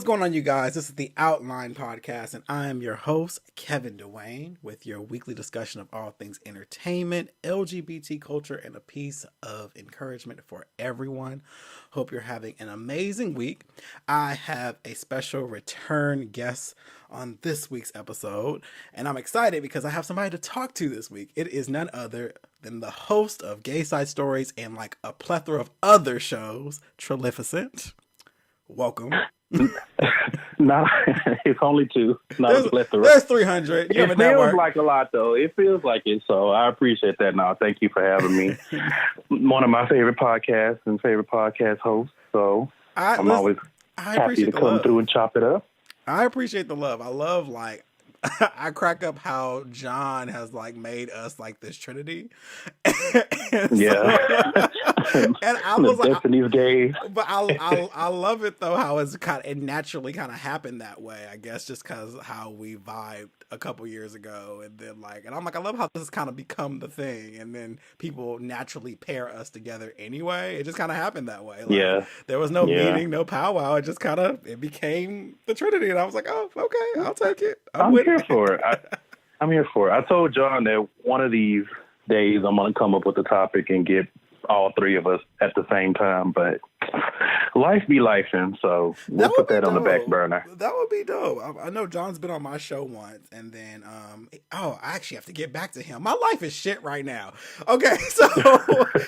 going on, you guys? This is the Outline Podcast, and I am your host, Kevin Dwayne, with your weekly discussion of all things entertainment, LGBT culture, and a piece of encouragement for everyone. Hope you're having an amazing week. I have a special return guest on this week's episode, and I'm excited because I have somebody to talk to this week. It is none other than the host of Gayside Stories and like a plethora of other shows, Trillificent. Welcome. No, it's only two. There's 300. You it feels like a lot, though. It feels like it, so I appreciate that. Now, thank you for having me. One of my favorite podcasts and favorite podcast hosts. So I'm always happy to come through and chop it up. I appreciate the love. I love I crack up how John has made us this Trinity. Yeah. And I was Destiny's gay. But I love it though how it naturally kind of happened that way. I guess just because how we vibed a couple years ago, and then and I'm I love how this has kind of become the thing, and then people naturally pair us together anyway. It just kind of happened that way. There was no meeting, no powwow. It just it became the Trinity, and I was like, oh, okay, I'll take it. I'm here for it. I'm here for it. I told John that one of these days I'm going to come up with a topic and get all three of us at the same time, but life be lifing, so we'll put that on the back burner. That would be dope. I know John's been on my show once, and then I actually have to get back to him. My life is shit right now. Okay, so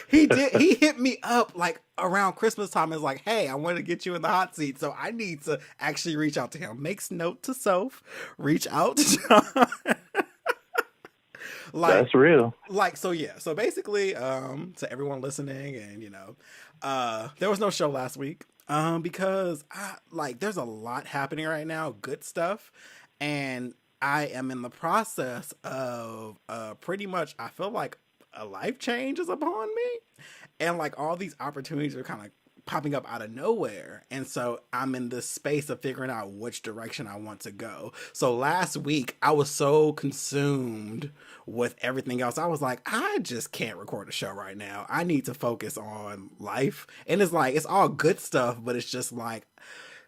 he hit me up around Christmas time, is hey, I want to get you in the hot seat, so I need to actually reach out to him. Makes note to self, reach out to John. That's real. So basically, to everyone listening, and there was no show last week because there's a lot happening right now, good stuff, and I am in the process of pretty much, I feel like a life change is upon me, and all these opportunities are kind of popping up out of nowhere, and so I'm in this space of figuring out which direction I want to go. So last week I was so consumed with everything else, I was I just can't record a show right now. I need to focus on life, and it's all good stuff, but it's just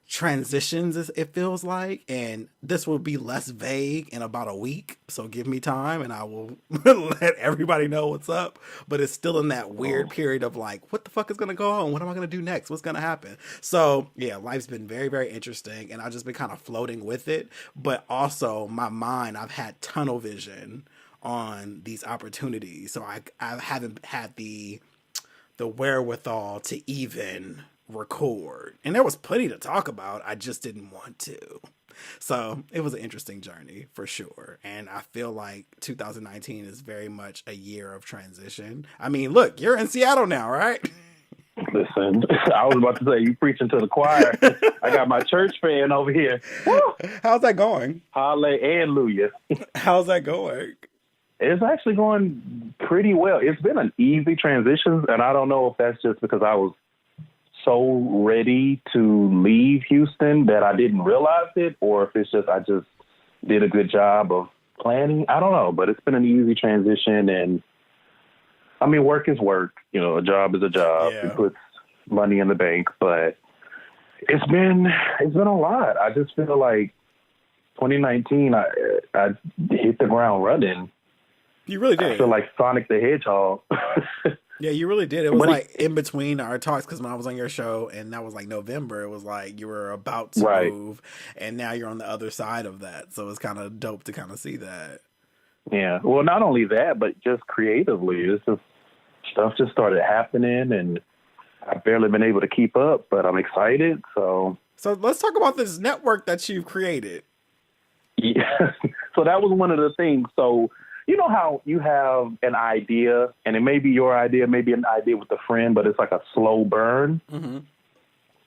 transitions, it feels like, and this will be less vague in about a week, so give me time and I will let everybody know what's up, but it's still in that weird period of what the fuck is gonna go on, what am I gonna do next, what's gonna happen. So yeah, life's been very, very interesting, and I've just been kind of floating with it, but also my mind, I've had tunnel vision on these opportunities, so I haven't had the wherewithal to even record, and there was plenty to talk about, I just didn't want to. So it was an interesting journey for sure, and I feel like 2019 is very much a year of transition. I mean, look, you're in Seattle now, right? Listen, I was about to say, you preaching to the choir. I got my church fan over here. Woo! How's that going? Hallelujah. How's that going? It's actually going pretty well. It's been an easy transition, and I don't know if that's just because I was so ready to leave Houston that I didn't realize it, or if it's just I just did a good job of planning. I don't know, but it's been an easy transition, and I mean, work is work. A job is a job. Yeah. It puts money in the bank, but it's been a lot. I just feel like 2019, I hit the ground running. You really did. I feel like Sonic the Hedgehog. Yeah, you really did. It was in between our talks, because when I was on your show, and that was November, it was you were about to move, and now you're on the other side of that. So it's kind of dope to kind of see that. Yeah. Well, not only that, but just creatively, it's just stuff just started happening, and I've barely been able to keep up, but I'm excited. So let's talk about this network that you've created. Yeah. So that was one of the things. So, you know how you have an idea, and it may be your idea, maybe an idea with a friend, but it's like a slow burn. Mm-hmm.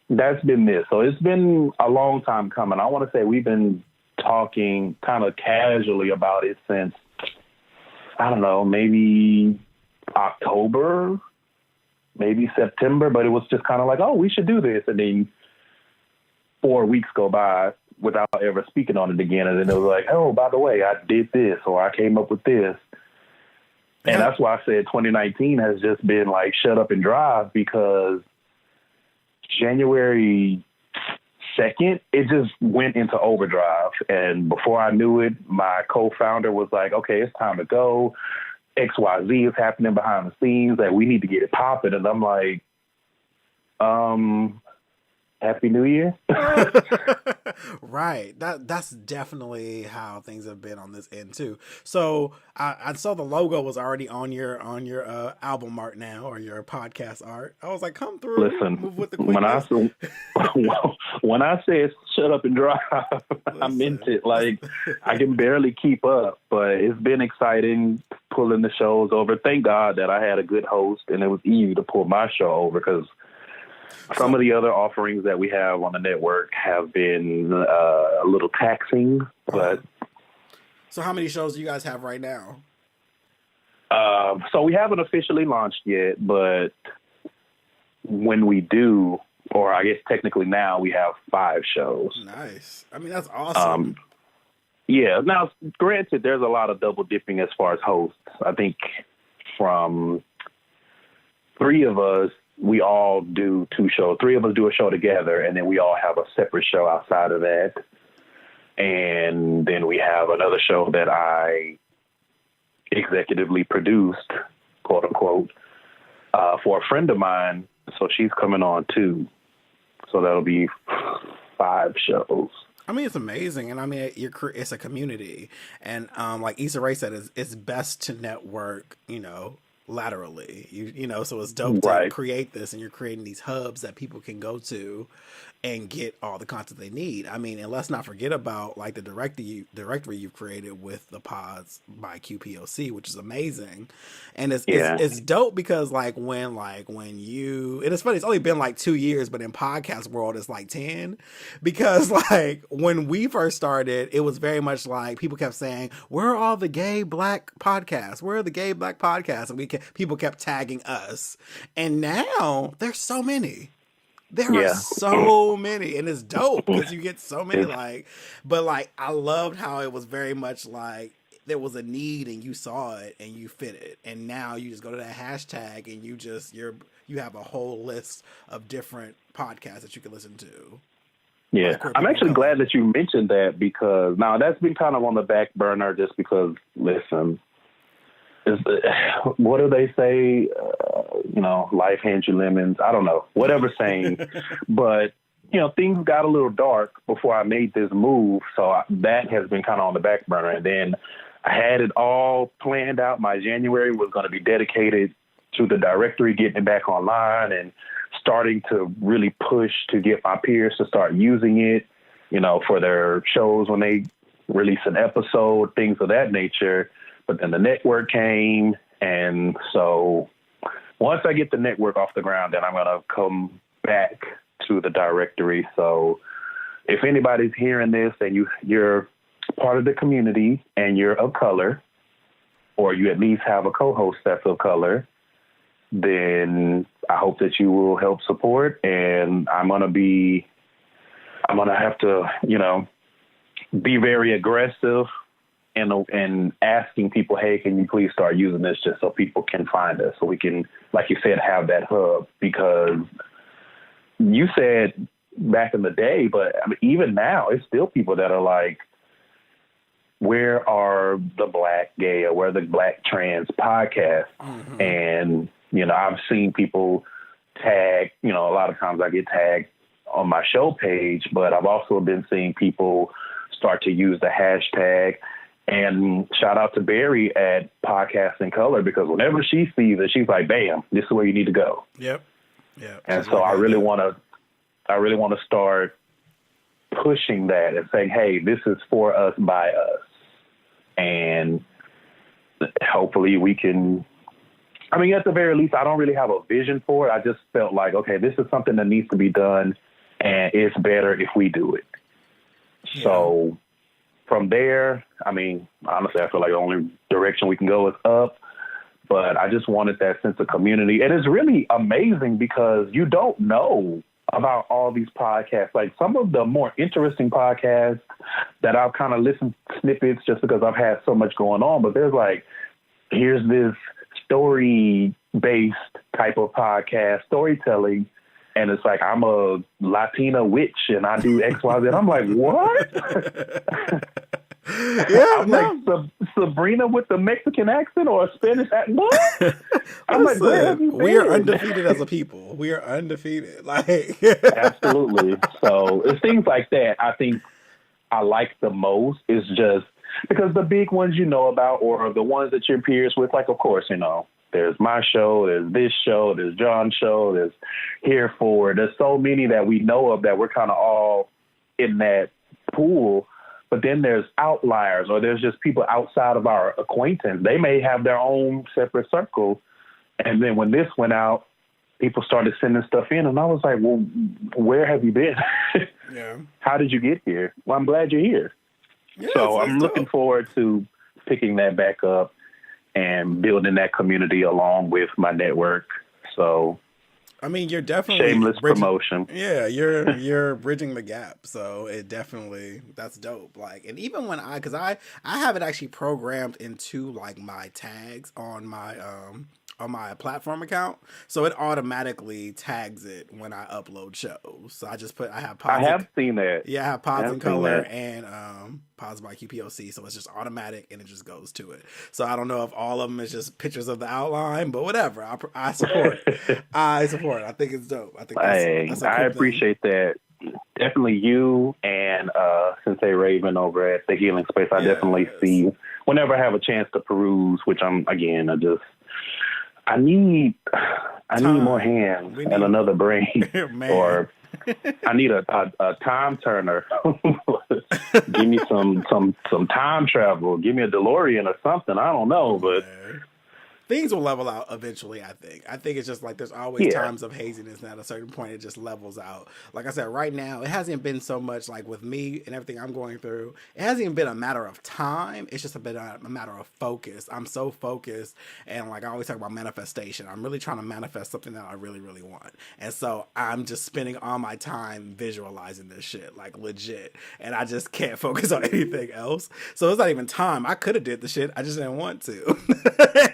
That's been this. So it's been a long time coming. I want to say we've been talking kind of casually about it since, I don't know, maybe October, maybe September, but it was just kind of oh, we should do this. And then 4 weeks go by without ever speaking on it again. And then it was oh, by the way, I did this, or I came up with this. And that's why I said 2019 has just been shut up and drive, because January second, it just went into overdrive. And before I knew it, my co-founder was like, okay, it's time to go. XYZ is happening behind the scenes. Like, we need to get it popping. And I'm like, Happy New Year. Right. That's definitely how things have been on this end too. So I saw the logo was already on your album art now, or your podcast art. I was like, come through. Listen, move with the quickness. when I say shut up and drive, I meant it. Like, I can barely keep up, but it's been exciting pulling the shows over. Thank God that I had a good host, and it was easy to pull my show over, because some of the other offerings that we have on the network have been a little taxing. But so how many shows do you guys have right now? So we haven't officially launched yet, but when we do, or I guess technically now, we have 5 shows. Nice. I mean, that's awesome. Yeah. Now, granted, there's a lot of double dipping as far as hosts. I think from 3 of us, we all do 2 shows. 3 of us do a show together, and then we all have a separate show outside of that. And then we have another show that I executively produced, quote unquote, for a friend of mine. So she's coming on too. So that'll be 5 shows. I mean, it's amazing, and I mean, it's a community, and like Issa Rae said, it's best to network, laterally. You know, so it's dope to create this, and you're creating these hubs that people can go to and get all the content they need. I mean, and let's not forget about like the directory you've created with the pods by QPOC, which is amazing. And it's dope because when you, and it's funny, it's only been like 2 years, but in podcast world it's like 10, because like when we first started, it was very much like people kept saying, where are all the gay black podcasts? Where are the gay black podcasts? And people kept tagging us. And now there's so many. There are so many, and it's dope because you get so many, but I loved how it was very much like there was a need and you saw it and you fit it. And now you just go to that hashtag and you have a whole list of different podcasts that you can listen to. Yeah, I'm actually glad that you mentioned that, because now that's been kind of on the back burner just because, listen, what do they say? Life hands you lemons. I don't know, whatever saying. But, things got a little dark before I made this move. So that has been kind of on the back burner. And then I had it all planned out. My January was going to be dedicated to the directory, getting it back online and starting to really push to get my peers to start using it, for their shows when they release an episode, things of that nature. But then the network came, and so once I get the network off the ground, then I'm going to come back to the directory. So if anybody's hearing this and you're part of the community and you're of color, or you at least have a co-host that's of color, then I hope that you will help support. And I'm going to have to, be very aggressive and asking people, hey, can you please start using this just so people can find us, so we can, like you said, have that hub. Because you said back in the day, but I mean, even now, it's still people that are like, where are the black gay or where are the black trans podcasts? Mm-hmm. And, I've seen people tag, a lot of times I get tagged on my show page, but I've also been seeing people start to use the hashtag. And shout out to Barry at Podcast in Color, because whenever she sees it, she's like, bam, this is where you need to go. Yep. Yeah. And so I really want to start pushing that and saying, hey, this is for us, by us. And hopefully we can, at the very least, I don't really have a vision for it. I just felt like, okay, this is something that needs to be done, and it's better if we do it. Yeah. So from there, honestly, I feel like the only direction we can go is up. But I just wanted that sense of community. And it's really amazing because you don't know about all these podcasts. Like some of the more interesting podcasts that I've kind of listened snippets just because I've had so much going on. But there's here's this story-based type of podcast, storytelling, And it's like, I'm a Latina witch and I do X, Y, Z. I'm like, what? Yeah, I'm like, Sabrina with the Mexican accent or a Spanish accent? What? I'm like, where have you been? We are undefeated as a people. We are undefeated. Like, Absolutely. So it's things like that I think I like the most. Is just because the big ones you know about, or the ones that you're peers with, like, of course, there's my show, there's this show, there's John's show, there's Here For. There's so many that we know of that we're kind of all in that pool. But then there's outliers, or there's just people outside of our acquaintance. They may have their own separate circle. And then when this went out, people started sending stuff in. And I was like, well, where have you been? yeah. How did you get here? Well, I'm glad you're here. Yeah, so I'm looking forward to picking that back up and building that community along with my network. So, I mean, you're definitely shameless promotion. Yeah, you're bridging the gap. So that's dope. Like, and even when because I have it actually programmed into like my tags on my platform account, so it automatically tags it when I upload shows. So I have seen that. Yeah, I have pods in color and pods by QPOC, so it's just automatic and it just goes to it. So I don't know if all of them is just pictures of the outline, but whatever. I support it. I support it. I think it's dope. I think that's a cool I appreciate that. Definitely you and Sensei Raven over at the Healing Space. I definitely see whenever I have a chance to peruse, which I need more hands and another brain, or I need a time turner. Give me some time travel. Give me a DeLorean or something. I don't know, but things will level out eventually, I think. I think it's just like there's always times of haziness, and at a certain point it just levels out. Like I said, right now, it hasn't been so much like with me and everything I'm going through. It hasn't even been a matter of time. It's just been a matter of focus. I'm so focused, and like I always talk about manifestation. I'm really trying to manifest something that I really, really want. And so I'm just spending all my time visualizing this shit, like legit. And I just can't focus on anything else. So it's not even time. I could have did the shit. I just didn't want to.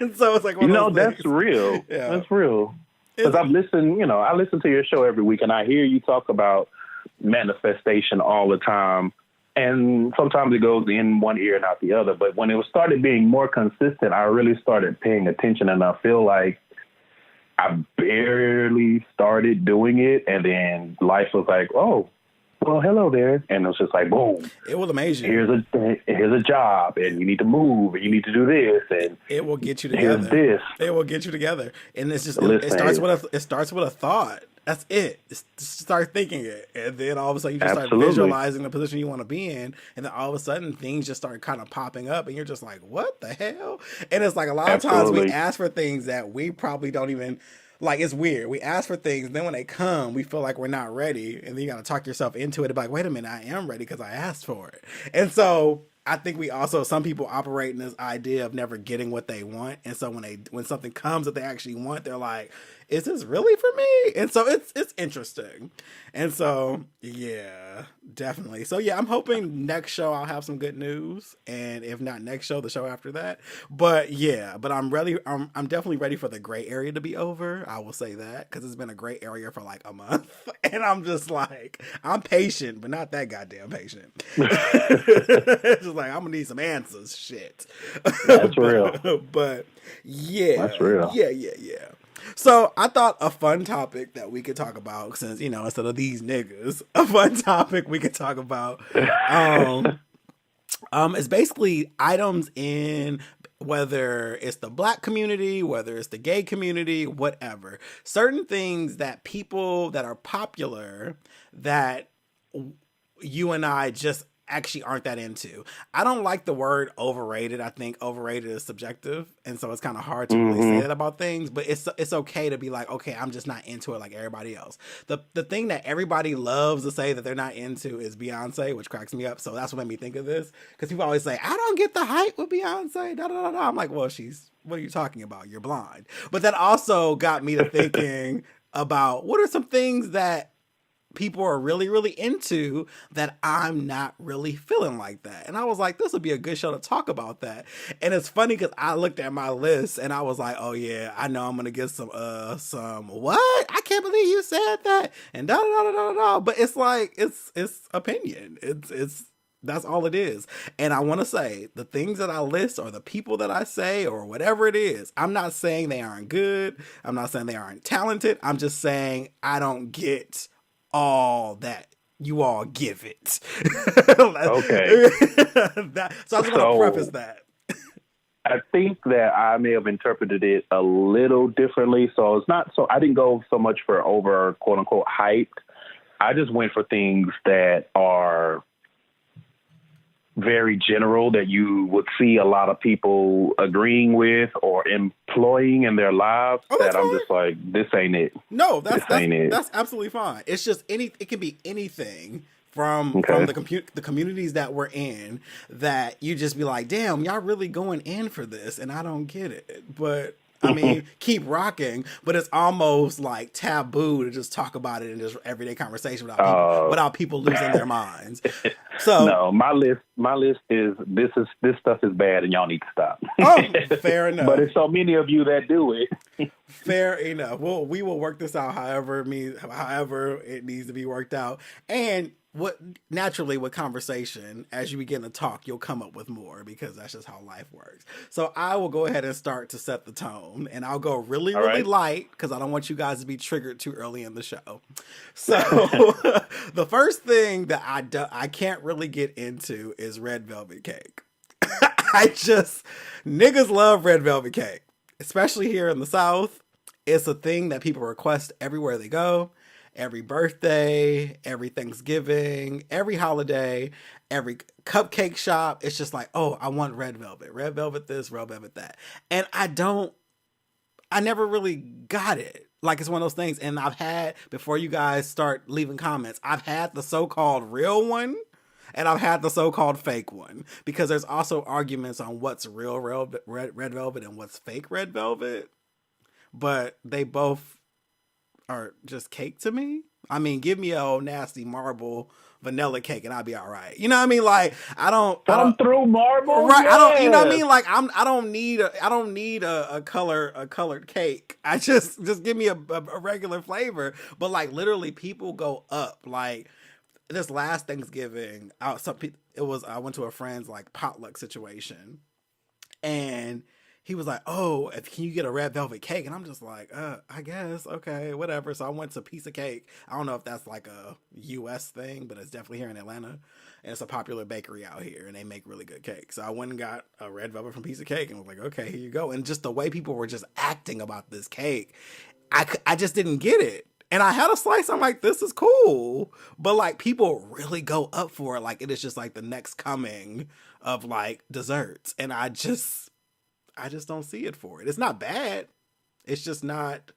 And so it's like that's real. Yeah. That's real. Because I listen to your show every week, and I hear you talk about manifestation all the time. And sometimes it goes in one ear and out the other. But when it started being more consistent, I really started paying attention, and I feel like I barely started doing it, and then life was like, oh, well, hello there. And it was just like, boom. It will amaze you. Here's a job, and you need to move, and you need to do this, and it will get you together. Here's this. It will get you together. And it's just it starts with a thought. That's it. Start thinking it. And then all of a sudden you just start visualizing the position you want to be in. And then all of a sudden things just start kind of popping up, and you're just like, what the hell? And it's like a lot of times we ask for things that we probably don't even. Like, it's weird. We ask for things, and then when they come, we feel like we're not ready. And then you got to talk yourself into it and be like, wait a minute, I am ready because I asked for it. And so I think some people operate in this idea of never getting what they want. And so when something comes that they actually want, they're like, is this really for me? And so it's interesting. And so, yeah, definitely. So yeah, I'm hoping next show I'll have some good news. And if not next show, the show after that. But yeah, I'm definitely ready for the gray area to be over. I will say that, because it's been a gray area for like a month. And I'm just like, I'm patient, but not that goddamn patient. It's just like, I'm gonna need some answers. Shit. That's real. But yeah. That's real. Yeah. So I thought a fun topic that we could talk about, since, instead of these niggas, a fun topic we could talk about is basically items in, whether it's the Black community, whether it's the gay community, whatever. Certain things that people that are popular that you and I just actually aren't that into. I don't like the word overrated. I think overrated is subjective, and so it's kind of hard to really say that about things, but it's okay to be like, okay, I'm just not into it like everybody else. The thing that everybody loves to say that they're not into is Beyonce, which cracks me up. So that's what made me think of this, because people always say, I don't get the hype with Beyonce, da da da da. I'm like, well, what are you talking about? You're blind. But that also got me to thinking about what are some things that people are really, really into that I'm not really feeling like that. And I was like, this would be a good show to talk about that. And it's funny because I looked at my list and I was like, oh yeah, I know I'm gonna get some what? I can't believe you said that. And da da da da da. But it's like it's opinion. It's that's all it is. And I want to say the things that I list or the people that I say or whatever it is, I'm not saying they aren't good. I'm not saying they aren't talented. I'm just saying I don't get all that you all give it. Okay. So I just want to preface that. I think that I may have interpreted it a little differently. So it's not so I didn't go so much for over quote unquote hyped. I just went for things that are very general that you would see a lot of people agreeing with or employing in their lives that I'm just like, this ain't it. No, that's absolutely fine. It's just it can be anything from the communities that we're in that you just be like, damn, y'all really going in for this and I don't get it. But I mean, keep rocking, but it's almost like taboo to just talk about it in just everyday conversation without people losing their minds. So no, my list is this stuff is bad and y'all need to stop. Oh, fair enough. But it's so many of you that do it. Fair enough. Well, we will work this out however it needs to be worked out. And naturally with conversation, as you begin to talk, you'll come up with more because that's just how life works. So I will go ahead and start to set the tone, and I'll go really light because I don't want you guys to be triggered too early in the show. So the first thing that I can't really get into is red velvet cake. Niggas love red velvet cake, especially here in the South. It's a thing that people request everywhere they go. Every birthday, every Thanksgiving, every holiday, every cupcake shop. It's just like, oh, I want red velvet this, red velvet that. And I never really got it. Like, it's one of those things. And I've had, before you guys start leaving comments, I've had the so-called real one and I've had the so-called fake one, because there's also arguments on what's real red velvet and what's fake red velvet. But they both are just cake to me. I mean, give me a old nasty marble vanilla cake and I'll be all right. You know what I mean? Like, I don't through marble, right? Yes. I don't. You know what I mean? Like, I don't need a colored cake. I just give me a regular flavor. But like, literally, people go up. Like, this last Thanksgiving, I went to a friend's like potluck situation, and he was like, oh, can you get a red velvet cake? And I'm just like, I guess, okay, whatever. So I went to Piece of Cake. I don't know if that's like a U.S. thing, but it's definitely here in Atlanta. And it's a popular bakery out here, and they make really good cake. So I went and got a red velvet from Piece of Cake and was like, okay, here you go. And just the way people were just acting about this cake, I just didn't get it. And I had a slice. I'm like, this is cool. But like, people really go up for it. Like, it is just like the next coming of like desserts. And I just don't see it for it. It's not bad. It's just not.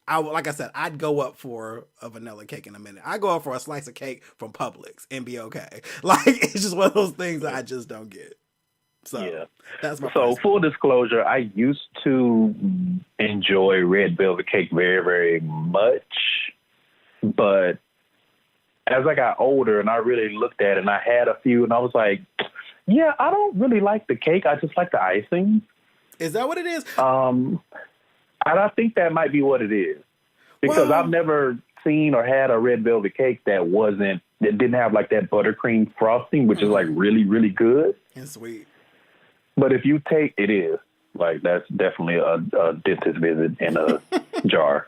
Like I said, I'd go up for a vanilla cake in a minute. I go up for a slice of cake from Publix and be okay. Like, it's just one of those things that I just don't get. So yeah, that's my. So full disclosure, I used to enjoy red velvet cake very, very much, but as I got older and I really looked at it, and I had a few, and I was like, yeah, I don't really like the cake. I just like the icing. Is that what it is? I think that might be what it is, because I've never seen or had a red velvet cake that didn't have like that buttercream frosting, which is like really, really good and sweet. But if you take it is like, that's definitely a dentist visit in a jar.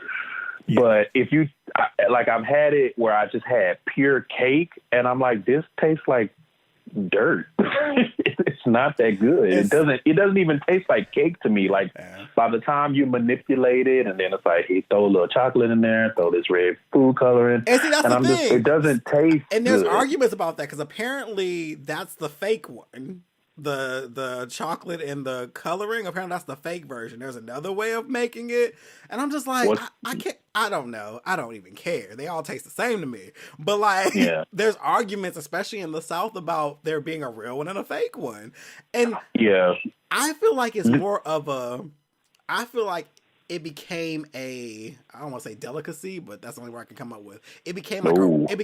Yeah. But if you I've had it where I just had pure cake, and I'm like, this tastes like dirt. It's not that good. It doesn't even taste like cake to me. Like, by the time you manipulate it, and then it's like, you throw a little chocolate in there, throw this red food coloring, and see, that's the thing. It doesn't taste. And there's good. arguments about that, because apparently that's the fake one. The chocolate and the coloring, apparently that's the fake version. There's another way of making it, and I'm just like, I can't. I don't know. I don't even care. They all taste the same to me. But like, there's arguments, especially in the South, about there being a real one and a fake one. And I feel like it's more of a. I feel like it became I don't want to say delicacy, but that's the only word I can come up with. It became No. it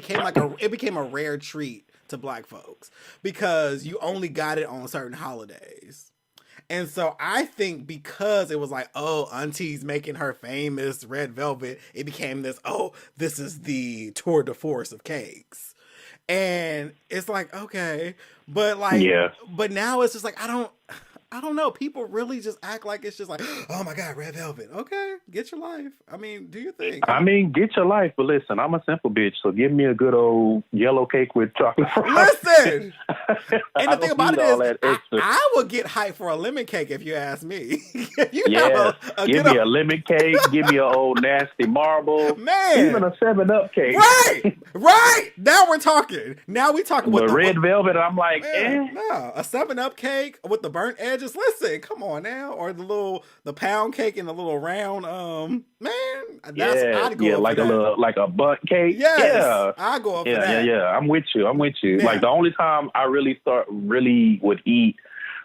became a rare treat to black folks because you only got it on certain holidays. And so I think because it was like, oh, Auntie's making her famous red velvet, it became this, oh, this is the tour de force of cakes. And it's like, okay, but like, Yeah. but now it's just like, I don't know. People really just act like it's just like, oh my God, red velvet. Okay, get your life. I mean, do your thing. I mean, get your life, but listen, I'm a simple bitch, so give me a good old yellow cake with chocolate frosting. Listen, and the thing about it is, I would get hyped for a lemon cake if you ask me. Give me a lemon cake, give me an old nasty marble, man, even a 7-Up cake. Right. Now we're talking. Now we talking with the red velvet. I'm like, no, a 7-Up cake with the burnt edges. Listen, come on now, or the pound cake and the little round. Man, I'd go like a butt cake. Yes, yeah, I go up for that. Yeah. I'm with you. Yeah. Like the only time I really would eat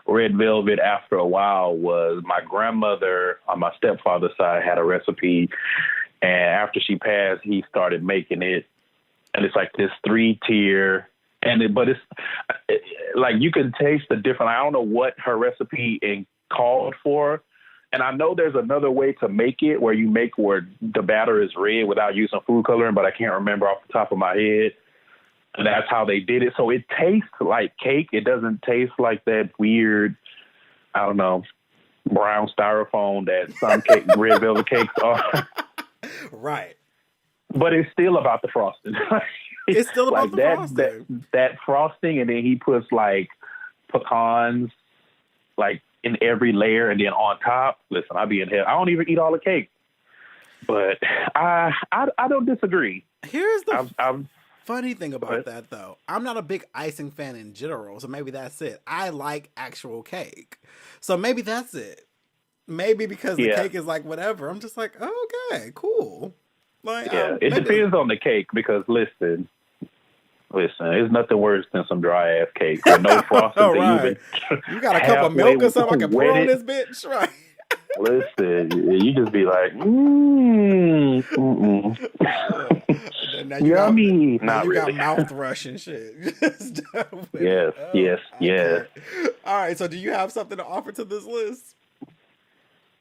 red velvet after a while was my grandmother on my stepfather's side had a recipe, and after she passed, he started making it, and it's like this 3-tier. But it's like you can taste the different. I don't know what her recipe called for, and I know there's another way to make it where you make where the batter is red without using food coloring, but I can't remember off the top of my head. And that's how they did it. So it tastes like cake. It doesn't taste like that weird, I don't know, brown styrofoam that some red velvet cakes are. Right. But it's still about the frosting. It's still about the frosting. That frosting, and then he puts like pecans like in every layer, and then on top. Listen, I'll be in hell. I don't even eat all the cake, but I don't disagree. Here's the funny thing about that, though. I'm not a big icing fan in general, so maybe that's it. I like actual cake, so maybe that's it. Maybe because the cake is like whatever. I'm just like, oh, okay, cool. Like, it depends on the cake because listen, there's nothing worse than some dry ass cake with no frosting. Right. You got a cup of milk or something I can pour on this bitch, right? Listen, you just be like, yummy. Not you really. got mouth rush and shit. Yes. All right, so do you have something to offer to this list?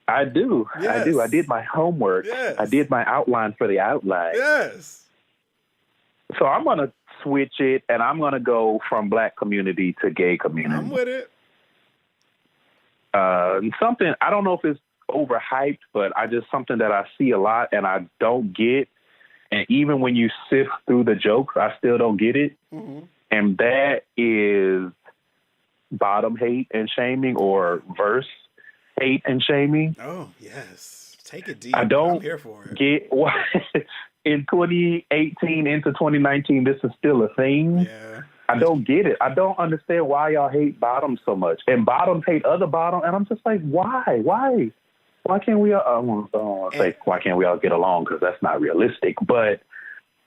I do. Yes. I do. I did my homework. Yes. I did my outline for the outline. Yes. So I'm going to switch it, and I'm going to go from black community to gay community. I'm with it. Something, I don't know if it's overhyped, but something that I see a lot and I don't get. And even when you sift through the jokes, I still don't get it. Mm-hmm. And that is bottom hate and shaming or verse hate and shaming. Oh, yes. Take it deep. I don't I'm here for it. get why in 2018 into 2019, this is still a thing. Yeah. I don't get it. I don't understand why y'all hate bottoms so much. And bottoms hate other bottoms. And I'm just like, why? Why can't we all, I don't want to say, why can't we all get along? Because that's not realistic. But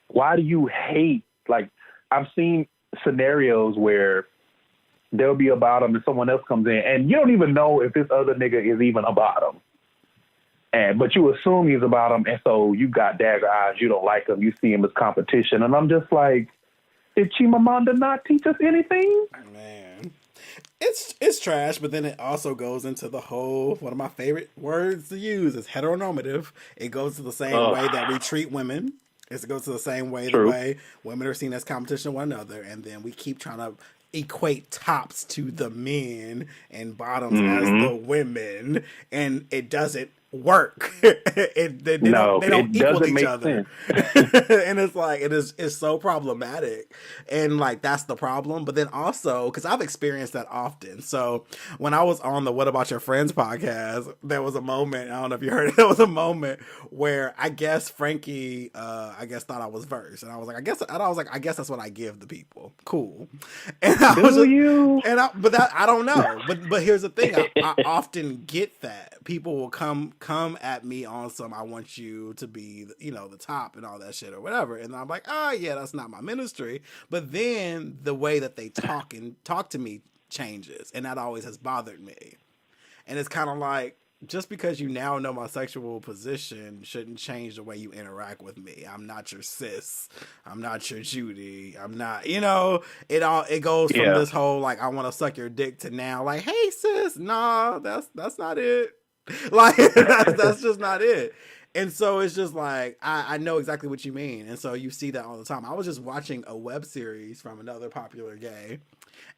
why do you hate? Like, I've seen scenarios where there'll be a bottom and someone else comes in and you don't even know if this other nigga is even a bottom. But you assume he's a bottom. And so you got dagger eyes. You don't like him. You see him as competition. And I'm just like, did Chimamanda not teach us anything? Man, it's trash, but then it also goes into the whole, one of my favorite words to use is heteronormative. It goes to the same way that we treat women. It goes to the same way the way women are seen as competition to one another. And then we keep trying to equate tops to the men and bottoms as the women. And it doesn't work. They don't equal each other. And it's like it's so problematic, and like that's the problem. But then also because I've experienced that often. So when I was on the What About Your Friends podcast, there was a moment, I don't know if you heard it, there was a moment where I guess Frankie thought I was verse, and I was like, I guess that's what I give the people. Cool. And I I don't know. But here's the thing, I often get that people will come at me on some, I want you to be, the top and all that shit or whatever. And I'm like, yeah, that's not my ministry. But then the way that they talk to me changes. And that always has bothered me. And it's kind of like, just because you now know my sexual position shouldn't change the way you interact with me. I'm not your sis. I'm not your Judy. I'm not, it goes from Yeah. this whole like I want to suck your dick to now like, hey sis, nah, that's not it. Like that's just not it. And so it's just like I know exactly what you mean. And so you see that all the time. I was just watching a web series from another popular gay,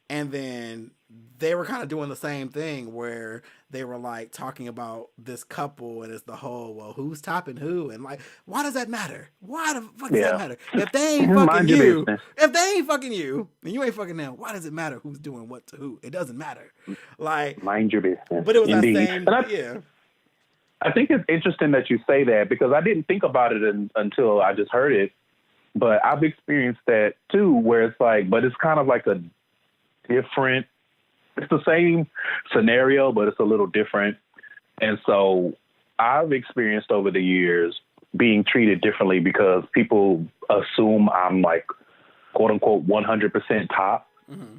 and then they were kind of doing the same thing where they were like talking about this couple, and it's the whole, well, who's topping who, and like, why does that matter? Why the fuck does that matter? If they ain't fucking Mind your you, business. if they ain't fucking you, and you ain't fucking them, why does it matter who's doing what to who? It doesn't matter. Like, Mind your business. but it was Indeed. that same, yeah. I think it's interesting that you say that because I didn't think about it until I just heard it. But I've experienced that too, where it's like, but it's kind of like a different, it's the same scenario, but it's a little different. And so I've experienced over the years being treated differently because people assume I'm like, quote unquote, 100% top. Mm-hmm.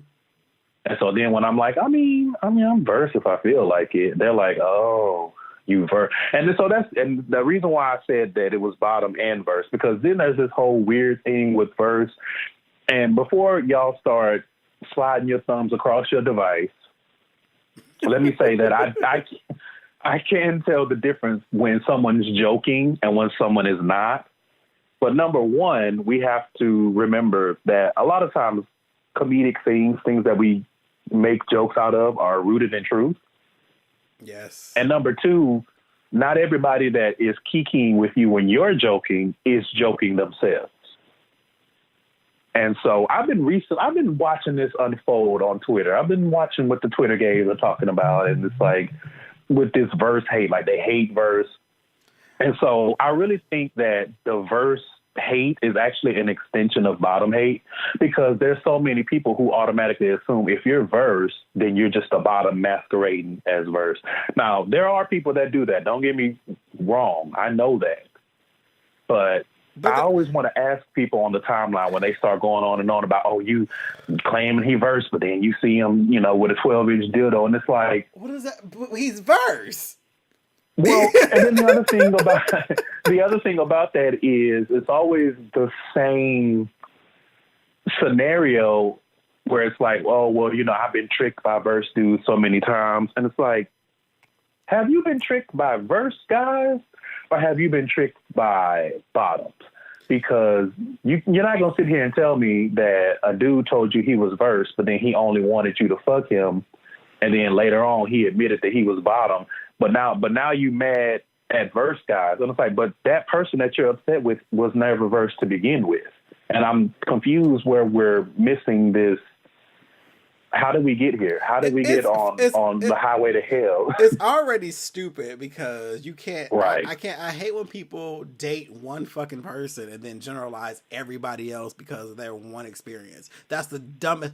And so then when I'm like, I'm verse if I feel like it, they're like, oh, you verse. And so and the reason why I said that it was bottom and verse, because then there's this whole weird thing with verse. And before y'all start sliding your thumbs across your device, let me say that I can tell the difference when someone's joking and when someone is not. But number one, we have to remember that a lot of times comedic things that we make jokes out of are rooted in truth. Yes. And number two, not everybody that is kikiing with you when you're joking is joking themselves. And so I've been watching this unfold on Twitter. I've been watching what the Twitter gays are talking about. And it's like with this verse hate, like they hate verse. And so I really think that the verse hate is actually an extension of bottom hate, because there's so many people who automatically assume if you're verse, then you're just a bottom masquerading as verse. Now, there are people that do that. Don't get me wrong. I know that. But I always want to ask people on the timeline when they start going on and on about, oh, you claiming he verse, but then you see him, with a 12-inch dildo. And it's like, what is that? He's verse. Well, and then the other thing about that is it's always the same scenario where it's like, oh, well, I've been tricked by verse dudes so many times. And it's like, have you been tricked by verse guys or have you been tricked by bottoms? Because you're not going to sit here and tell me that a dude told you he was verse, but then he only wanted you to fuck him. And then later on, he admitted that he was bottom. But now you mad at verse guys. And it's like, but that person that you're upset with was never verse to begin with. And I'm confused where we're missing this. How did we get here? How did we get on the highway to hell? It's already stupid because you can't. Right. I hate when people date one fucking person and then generalize everybody else because of their one experience. That's the dumbest.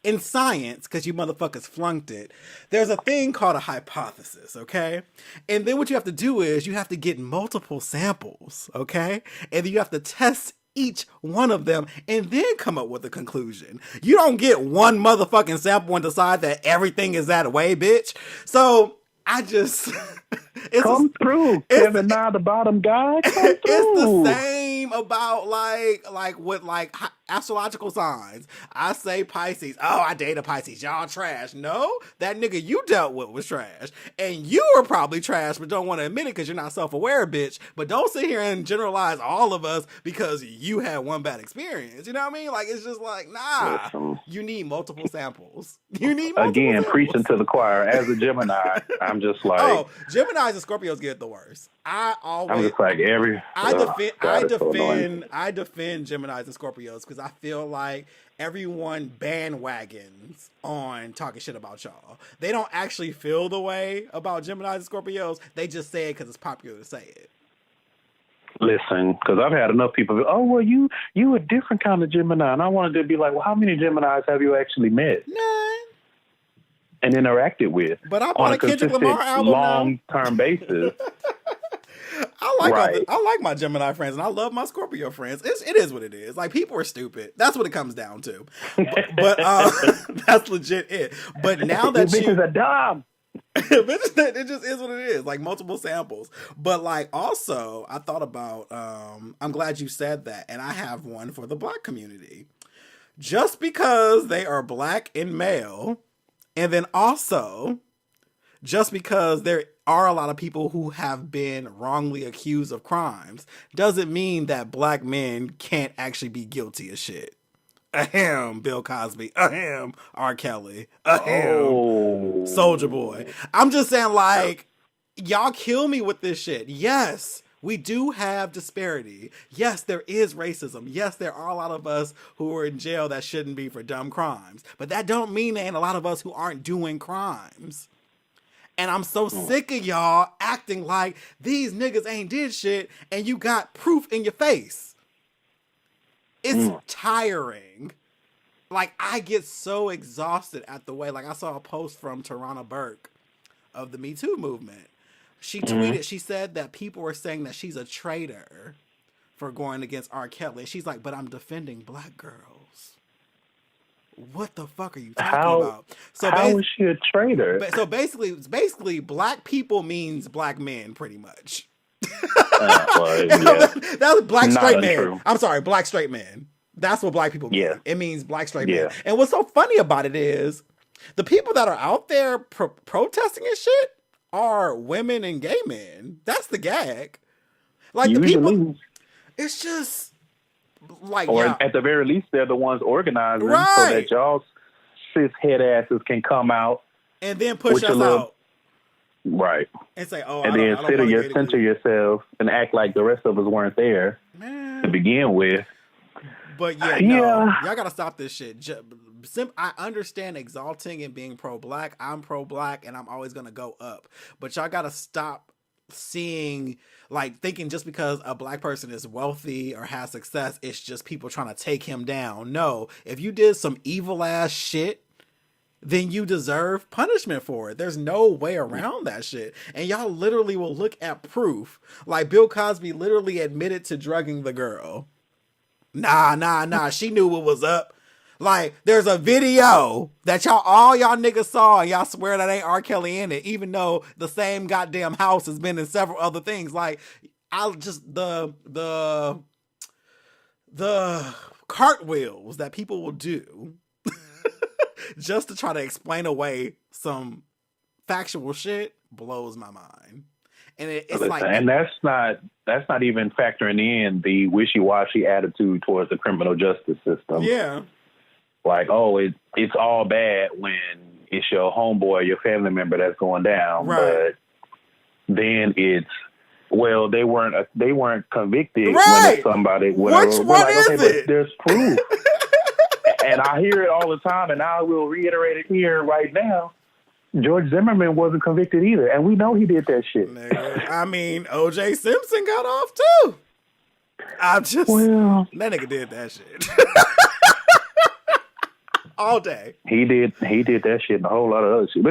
In science, because you motherfuckers flunked it, there's a thing called a hypothesis, okay? And then what you have to do is you have to get multiple samples, okay? And then you have to test each one of them and then come up with a conclusion. You don't get one motherfucking sample and decide that everything is that way, bitch. So I just... Come through, Kevin, now the bottom guy. Come through. It's the same about like with like astrological signs. I say Pisces. Oh, I date a Pisces. Y'all trash. No, that nigga you dealt with was trash, and you were probably trash, but don't want to admit it because you're not self-aware, bitch. But don't sit here and generalize all of us because you had one bad experience. You know what I mean? Like it's just like nah. You need multiple samples. Again, preaching to the choir. As a Gemini, I'm just like, oh, Geminis and Scorpios get the worst. I'm just like I defend Geminis and Scorpios because I feel like everyone bandwagons on talking shit about y'all. They don't actually feel the way about Geminis and Scorpios. They just say it because it's popular to say it. Listen, because I've had enough people go, oh, well, you a different kind of Gemini. And I wanted to be like, well, how many Geminis have you actually met? None. And interacted with. But I bought a Kendrick Lamar album long-term basis. I like my Gemini friends and I love my Scorpio friends. It is what it is. Like people are stupid. That's what it comes down to. But that's legit it. But now that bitches are dumb. It just is what it is, like multiple samples. But like also, I thought about. I'm glad you said that, and I have one for the Black community. Just because they are Black and male, and then also just because there are a lot of people who have been wrongly accused of crimes, doesn't mean that Black men can't actually be guilty of shit. Ahem, Bill Cosby. Ahem, R. Kelly. Ahem, Soldier Boy. I'm just saying, like, y'all kill me with this shit. Yes, we do have disparity. Yes, there is racism. Yes, there are a lot of us who are in jail that shouldn't be for dumb crimes. But that don't mean there ain't a lot of us who aren't doing crimes. And I'm so sick of y'all acting like these niggas ain't did shit and you got proof in your face. It's tiring. Like, I get so exhausted at the way, like, I saw a post from Tarana Burke of the Me Too movement. She tweeted, she said that people were saying that she's a traitor for going against R. Kelly. She's like, but I'm defending Black girls. What the fuck are you talking about? So how is she a traitor? So basically, Black people means Black men, pretty much. Well, yeah. That was Black straight untrue. man. I'm sorry, Black straight man. That's what Black people mean. Yeah. It means Black straight man. And what's so funny about it is the people that are out there protesting and shit are women and gay men. That's the gag. Like, usually, the people, it's just like, or at the very least, they're the ones organizing so that y'all cis head asses can come out and then push us out. Right. And say, oh, and then center yourself and act like the rest of us weren't there to begin with. But no, y'all gotta stop this shit. I understand exalting and being pro-Black. I'm pro-Black and I'm always gonna go up. But y'all gotta stop seeing, like, thinking just because a Black person is wealthy or has success, it's just people trying to take him down. No, if you did some evil ass shit, then you deserve punishment for it. There's no way around that shit. And y'all literally will look at proof. Like, Bill Cosby literally admitted to drugging the girl. Nah. She knew what was up. Like, there's a video that all y'all niggas saw, and y'all swear that ain't R. Kelly in it, even though the same goddamn house has been in several other things. Like, I'll just the cartwheels that people will do just to try to explain away some factual shit blows my mind. And it's like, and that's not even factoring in the wishy-washy attitude towards the criminal justice system. Yeah. Like, oh, it's all bad when it's your homeboy, your family member that's going down. Right. But then it's, well, they weren't convicted when it's somebody. Whatever. Which one is it? But there's proof. And I hear it all the time, and I will reiterate it here right now. George Zimmerman wasn't convicted either, and we know he did that shit. I mean, O.J. Simpson got off too. That nigga did that shit all day. He did that shit and a whole lot of other shit.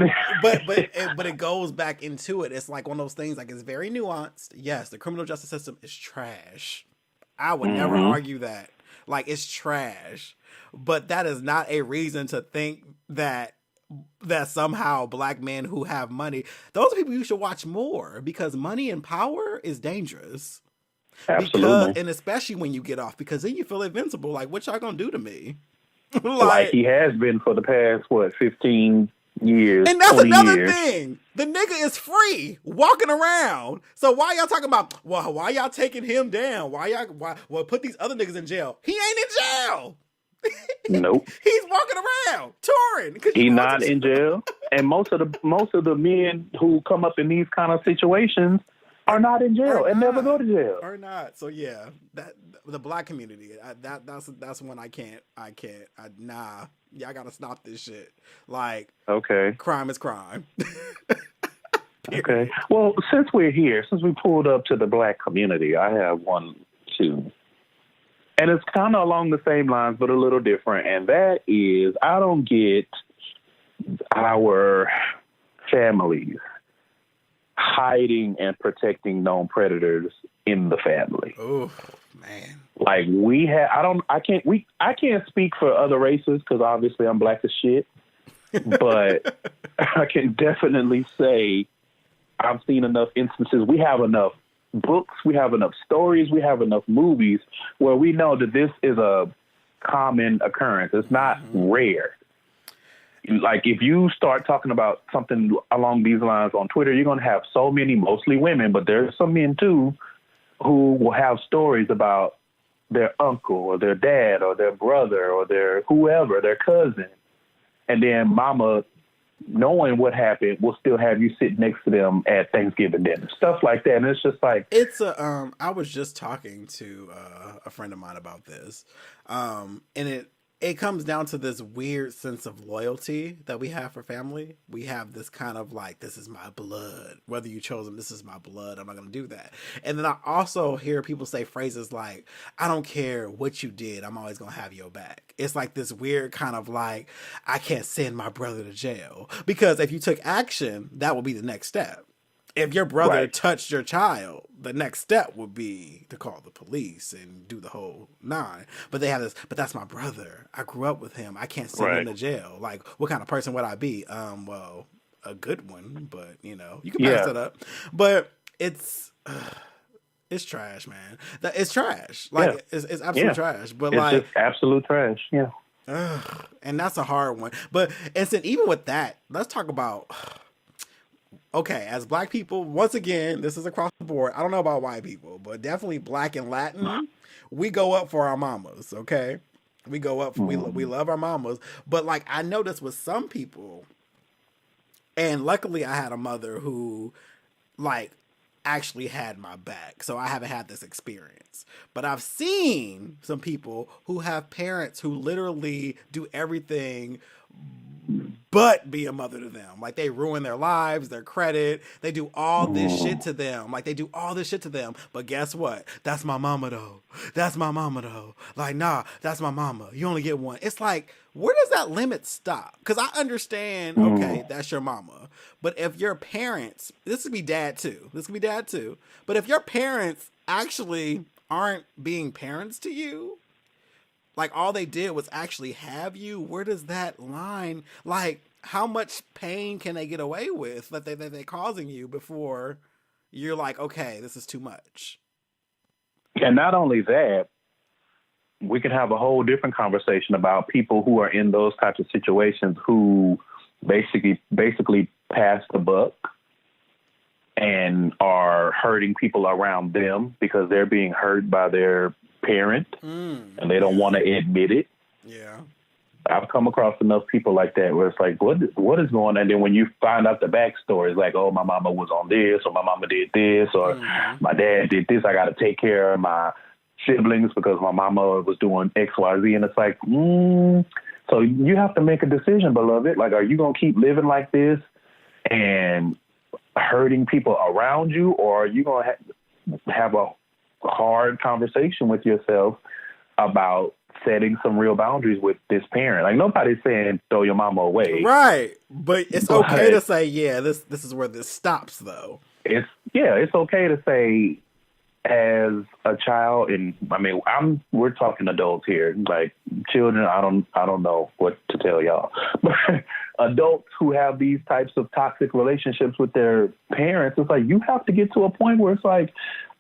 But it goes back into it. It's like one of those things. Like, it's very nuanced. Yes, the criminal justice system is trash. I would never argue that. Like, it's trash. But that is not a reason to think that somehow Black men who have money, those are people you should watch more, because money and power is dangerous. Absolutely. And especially when you get off, because then you feel invincible. Like, what y'all gonna do to me? like he has been for the past, 15 years. And that's another thing. The nigga is free walking around. So why y'all talking about, well, why y'all taking him down? Why put these other niggas in jail? He ain't in jail. Nope. He's walking around touring. He's not in jail. And most of the men who come up in these kind of situations are not in jail and never go to jail. Or not. So yeah, that the Black community, that's one I can't. Nah, y'all gotta stop this shit. Like, okay, crime is crime. Okay. Well, since we're here, since we pulled up to the Black community, I have one too. And it's kind of along the same lines, but a little different. And that is, I don't get our families hiding and protecting known predators in the family. Oh, man. Like, I can't speak for other races because obviously I'm Black as shit. but I can definitely say I've seen enough instances. We have enough books, we have enough stories, we have enough movies where we know that this is a common occurrence. It's not rare. Like if you start talking about something along these lines on Twitter, you're going to have so many, mostly women, but there's some men too, who will have stories about their uncle or their dad or their brother or their whoever, their cousin. And then mama, knowing what happened, will still have you sit next to them at Thanksgiving dinner, stuff like that. And it's just like, I was just talking to a friend of mine about this, and it comes down to this weird sense of loyalty that we have for family. We have this kind of like, this is my blood. Whether you chose them, this is my blood. I'm not going to do that. And then I also hear people say phrases like, I don't care what you did. I'm always going to have your back. It's like this weird kind of like, I can't send my brother to jail. Because if you took action, that would be the next step. If your brother touched your child, the next step would be to call the police and do the whole nine. But they have this, but that's my brother. I grew up with him. I can't send him to jail. Like, what kind of person would I be? Well, a good one, but you know, you can pass that up. But it's trash, man. It's trash. Like, it's absolute trash. But it's like, just absolute trash. Yeah. And that's a hard one. But and so even with that, let's talk about. Okay, as Black people, once again, this is across the board. I don't know about white people, but definitely Black and Latin, we go up for our mamas, okay? We go up, we love our mamas. But, like, I noticed with some people, and luckily I had a mother who, like, actually had my back. So I haven't had this experience. But I've seen some people who have parents who literally do everything but be a mother to them. Like, they ruin their lives, their credit. They do all this shit to them. Like, they do all this shit to them. But guess what? That's my mama, though. That's my mama, though. Like, nah, that's my mama. You only get one. It's like, where does that limit stop? Because I understand, okay, that's your mama. But if your parents, this could be dad, too. This could be dad, too. But if your parents actually aren't being parents to you, like, all they did was actually have you. Where does that line, like, how much pain can they get away with that they're causing you before you're like, okay, this is too much? And not only that, we can have a whole different conversation about people who are in those types of situations who basically pass the buck and are hurting people around them because they're being hurt by their parent and they don't want to admit it. Yeah. I've come across enough people like that where it's like, what is going on? And then when you find out the backstory, it's like, oh, my mama was on this, or my mama did this, or my dad did this. I got to take care of my siblings because my mama was doing X, Y, Z. And it's like, so you have to make a decision, beloved. Like, are you going to keep living like this and hurting people around you, or are you going to have a hard conversation with yourself about setting some real boundaries with this parent? Like, nobody's saying throw your mama away, right? But it's okay to say, yeah, this is where this stops, though. It's okay to say, as a child, and I mean, we're talking adults here, like children. I don't know what to tell y'all, but adults who have these types of toxic relationships with their parents, it's like you have to get to a point where it's like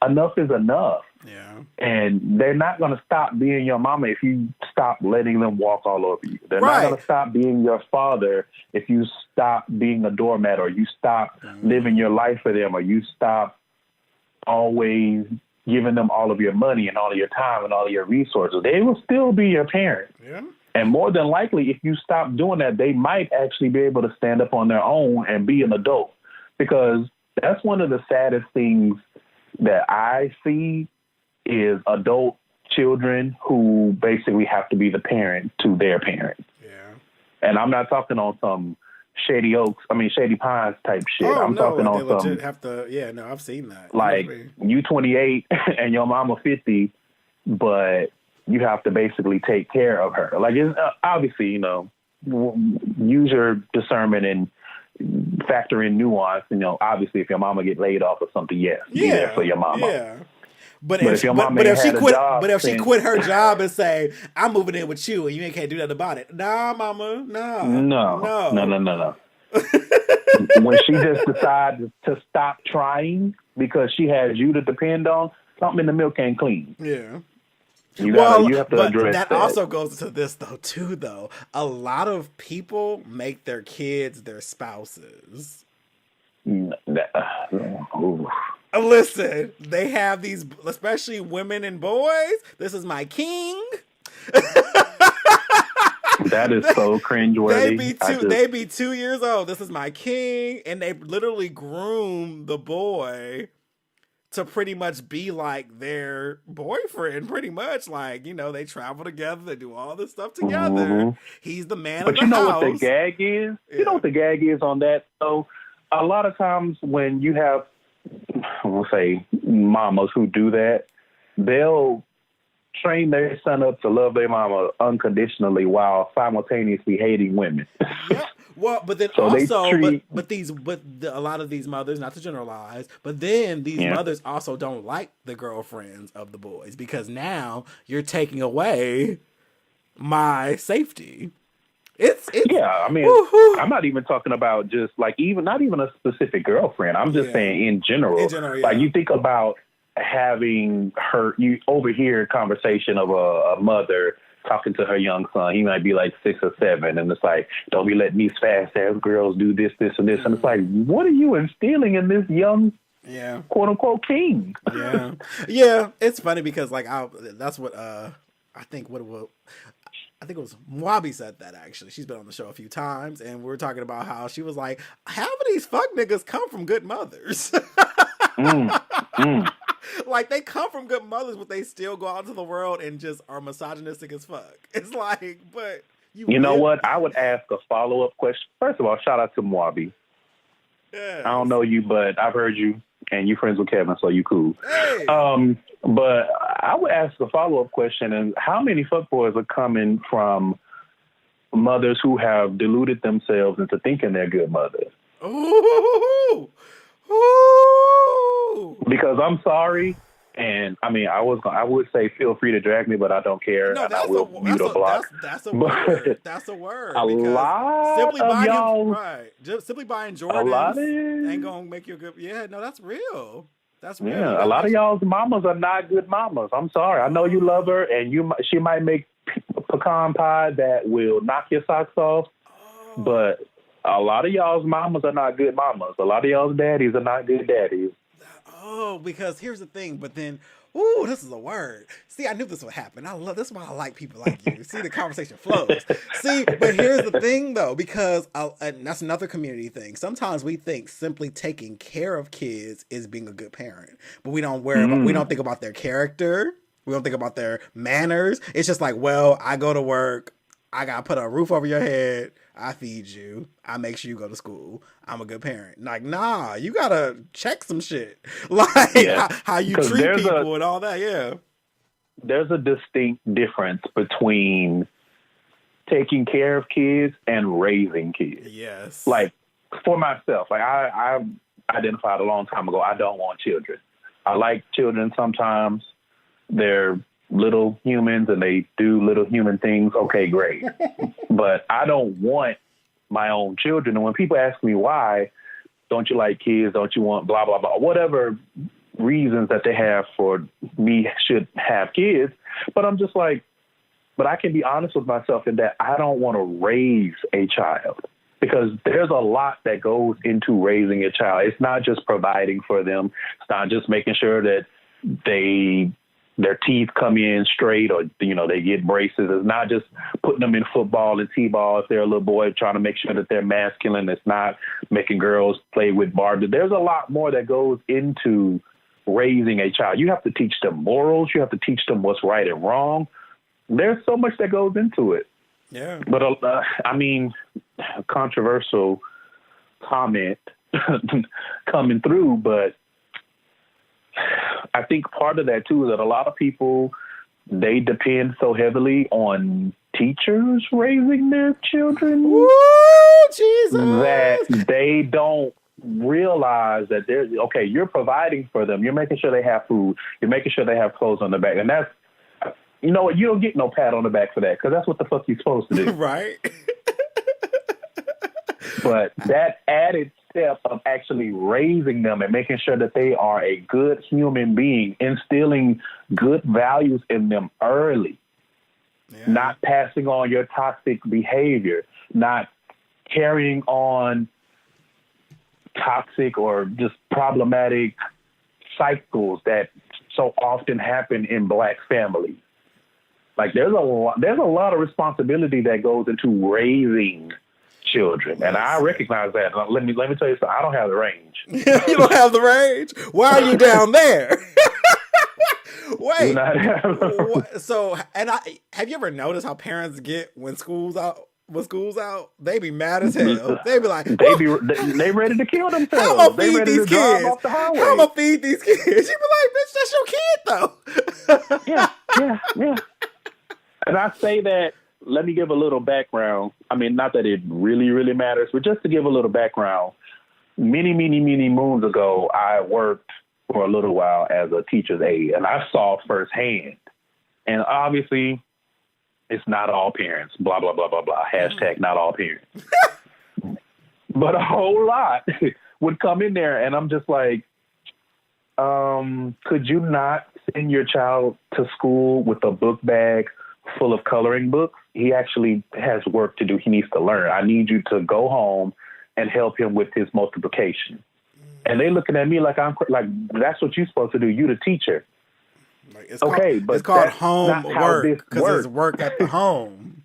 enough is enough. Yeah. And they're not going to stop being your mama if you stop letting them walk all over you. They're not going to stop being your father if you stop being a doormat, or you stop living your life for them, or you stop always giving them all of your money and all of your time and all of your resources. They will still be your parent. Yeah. And more than likely, if you stop doing that, they might actually be able to stand up on their own and be an adult. Because that's one of the saddest things that I see is adult children who basically have to be the parent to their parent. Yeah. And I'm not talking on some Shady Pines type shit. I'm talking on some have to. Yeah, no, I've seen that. Like, you 28 and your mama 50, but you have to basically take care of her. Like, it's obviously, you know, use your discernment and factor in nuance. You know, obviously, if your mama get laid off or something, yes, be there for your mama. Yeah. But But if if she, your mama ain't had a job, but if she then quit her job and say, "I'm moving in with you," and you ain't can't do nothing about it, nah, mama, nah, no. When she just decides to stop trying because she has you to depend on, something in the milk ain't clean. yeah. You have to But address that that. also goes to this though too. Though a lot of people make their kids their spouses. Ooh. Listen, they have these, especially women and boys. This is my king. That is so cringeworthy. They be 2 years old. This is my king, and they literally groom the boy to pretty much be like their boyfriend. Pretty much, like they travel together, they do all this stuff together. Mm-hmm. He's the man but of the you know house. what the gag is? Yeah. You know what the gag is on that? So a lot of times when you have, we'll say, mamas who do that, they'll train their son up to love their mama unconditionally while simultaneously hating women. Yeah. Well, but then so also, treat, a lot of these mothers, not to generalize, but then these mothers also don't like the girlfriends of the boys because now you're taking away my safety. It's I mean, woo-hoo. I'm not even talking about just like not even a specific girlfriend. I'm just saying in general. In general, like you think about having you overhear a conversation of a mother talking to her young son. He might be like 6 or 7, and it's like, don't be letting these fast ass girls do this, this, and this. And it's like, what are you instilling in this young, quote unquote king? Yeah. It's funny because that's what I think it was Mwabi said that actually. She's been on the show a few times, and we were talking about how she was like, half of these fuck niggas come from good mothers. Like they come from good mothers, but they still go out into the world and just are misogynistic as fuck. It's like, but you know what? I would ask a follow-up question. First of all, shout out to Mwabi. Yes. I don't know you, but I've heard you, and you friends with Kevin, so you cool. Hey. But I would ask a follow-up question, and how many fuckboys are coming from mothers who have deluded themselves into thinking they're good mothers? Ooh. Because I'm sorry, and I mean, I would say feel free to drag me, but I don't care. No, and I will mute or block. That's a word. That's a word. A lot simply buying Jordans ain't gonna make you a good. Yeah, no, that's real. That's real. Yeah, a lot of y'all's mamas are not good mamas. I'm sorry. I know you love her, and she might make pecan pie that will knock your socks off, but a lot of y'all's mamas are not good mamas. A lot of y'all's daddies are not good daddies. Oh, because here's the thing, but then, this is a word. See, I knew this would happen. This is why I like people like you. See, the conversation flows. See, but here's the thing, though, because and that's another community thing. Sometimes we think simply taking care of kids is being a good parent, but we don't we don't think about their character. We don't think about their manners. It's just like, well, I go to work. I got to put a roof over your head. I feed you. I make sure you go to school. I'm a good parent. Like, nah, you got to check some shit. Like how you treat people and all that. Yeah. There's a distinct difference between taking care of kids and raising kids. Yes. Like for myself, like I identified a long time ago, I don't want children. I like children sometimes. They're little humans and they do little human things. Okay, great. But I don't want my own children. And when people ask me why, don't you like kids? Don't you want blah, blah, blah, whatever reasons that they have for me should have kids. But I'm just like, but I can be honest with myself in that I don't want to raise a child because there's a lot that goes into raising a child. It's not just providing for them. It's not just making sure that their teeth come in straight or, they get braces. It's not just putting them in football and t-ball if they're a little boy, trying to make sure that they're masculine. It's not making girls play with Barbie. There's a lot more that goes into raising a child. You have to teach them morals. You have to teach them what's right and wrong. There's so much that goes into it. Yeah. But, controversial comment coming through, but I think part of that, too, is that a lot of people, they depend so heavily on teachers raising their children. Ooh, Jesus. That they don't realize that you're providing for them. You're making sure they have food. You're making sure they have clothes on their back. And that's, you know what, you don't get no pat on the back for that because that's what the fuck you're supposed to do. Right. But that added step of actually raising them and making sure that they are a good human being, instilling good values in them early, not passing on your toxic behavior, not carrying on toxic or just problematic cycles that so often happen in Black families. Like there's a lot of responsibility that goes into raising children, and I recognize that. Let me tell you something. I don't have the range. You don't have the range. Why are you down there? Wait. So, and have you ever noticed how parents get when school's out? When school's out, they be mad as hell. They be like, they ready to kill themselves. How am I they feed ready these to drive kids? off the highway. How am I feed these kids? You be like, bitch, that's your kid though. Yeah. And I say that, let me give a little background. I mean, not that it really, really matters, but just to give a little background. Many moons ago, I worked for a little while as a teacher's aide, and I saw firsthand. And obviously, it's not all parents, blah, blah, blah, blah, blah, hashtag not all parents. But a whole lot would come in there, and I'm just like, could you not send your child to school with a book bag full of coloring books? He actually has work to do. He needs to learn. I need you to go home and help him with his multiplication. And they looking at me like I'm like, that's what you're supposed to do. You the teacher. Like it's called homework because it's work at the home.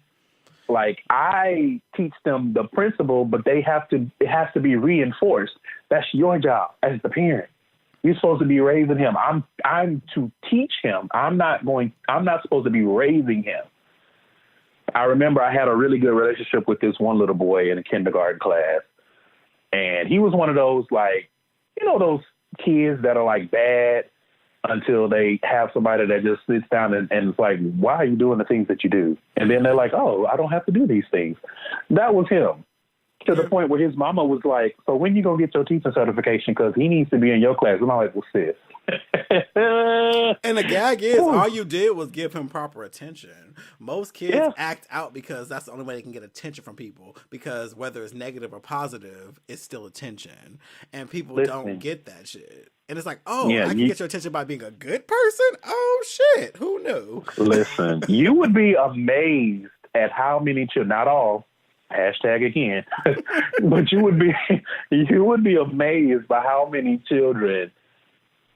Like I teach them the principle, but it has to be reinforced. That's your job as the parent. You're supposed to be raising him. I'm to teach him. I'm not supposed to be raising him. I remember I had a really good relationship with this one little boy in a kindergarten class. And he was one of those, like, you know, those kids that are like bad until they have somebody that just sits down and it's like, why are you doing the things that you do? And then they're like, oh, I don't have to do these things. That was him. To the point where his mama was like, so when you going to get your teaching certification? Because he needs to be in your class. And I'm like, well, sis. And the gag is, all you did was give him proper attention. Most kids act out because that's the only way they can get attention from people. Because whether it's negative or positive, it's still attention. And people don't get that shit. And it's like, oh, I can get your attention by being a good person? Oh, shit. Who knew? Listen, you would be amazed at how many children, not all, hashtag again, but you would be amazed by how many children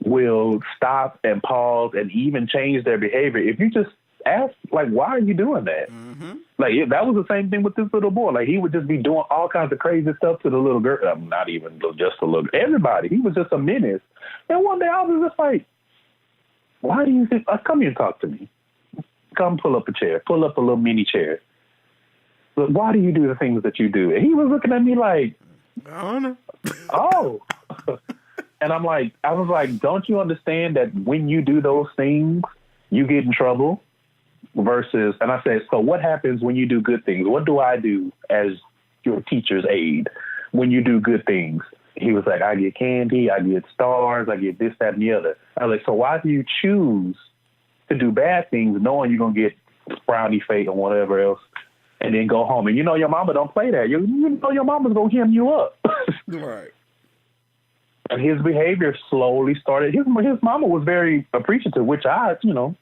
will stop and pause and even change their behavior if you just ask, like, why are you doing that? Mm-hmm. Like that was the same thing with this little boy. Like he would just be doing all kinds of crazy stuff to the little girl. Not even just a little. Everybody. He was just a menace. And one day I was just like, why do you think? Come here and talk to me. Come pull up a chair. Pull up a little mini chair. But why do you do the things that you do? And he was looking at me like, I don't know. Oh. And I was like, don't you understand that when you do those things, you get in trouble? Versus, and I said, so what happens when you do good things? What do I do as your teacher's aide when you do good things? He was like, I get candy, I get stars, I get this, that, and the other. I was like, so why do you choose to do bad things knowing you're going to get frowny face or whatever else? And then go home. And you know your mama don't play that. You know your mama's going to hem you up. Right. And his behavior slowly started. His mama was very appreciative, which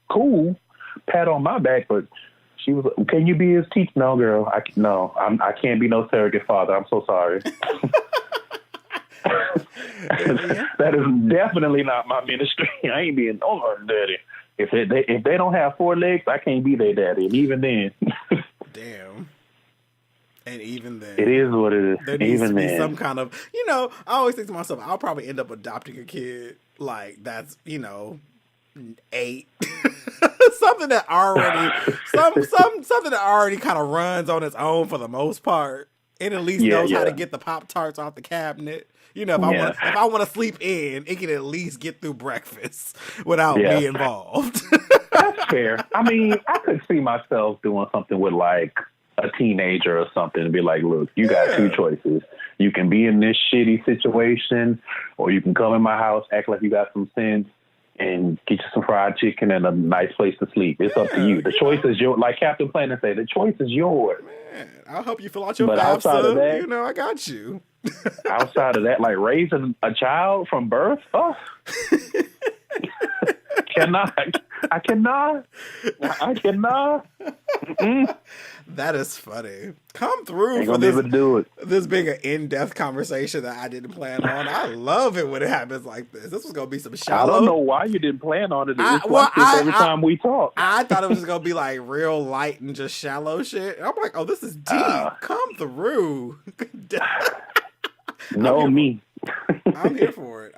cool, pat on my back. But she was, can you be his teacher? No, girl. I can't be no surrogate father. I'm so sorry. That is definitely not my ministry. I ain't being no daddy. If they don't have 4 legs, I can't be their daddy. And even then. Damn. And even then, it is what it is. There needs to be some kind of, I always think to myself, I'll probably end up adopting a kid like that's, 8, something that already, something that already kind of runs on its own for the most part, and at least knows how to get the Pop-Tarts off the cabinet. If I want to sleep in, it can at least get through breakfast without me involved. That's fair. I mean, I could see myself doing something with like a teenager or something and be like, look, you got two choices. You can be in this shitty situation, or you can come in my house, act like you got some sense, and get you some fried chicken and a nice place to sleep. It's up to you. The choice is yours. Like Captain Planet said, the choice is yours. Man, I'll help you fill out your But FAFSA. outside of that, you know, I got you. outside of that, like raising a child from birth, I cannot. Mm-mm. That is funny. Come through Ain't for gonna be able to do it. this being an in-depth conversation that I didn't plan on. I love it when it happens like this. This was gonna be some shallow. I don't know why you didn't plan on it. It's like this every time we talk. I thought it was just gonna be like real light and just shallow shit. And I'm like, oh, this is deep. Come through. Know me. I'm here for it.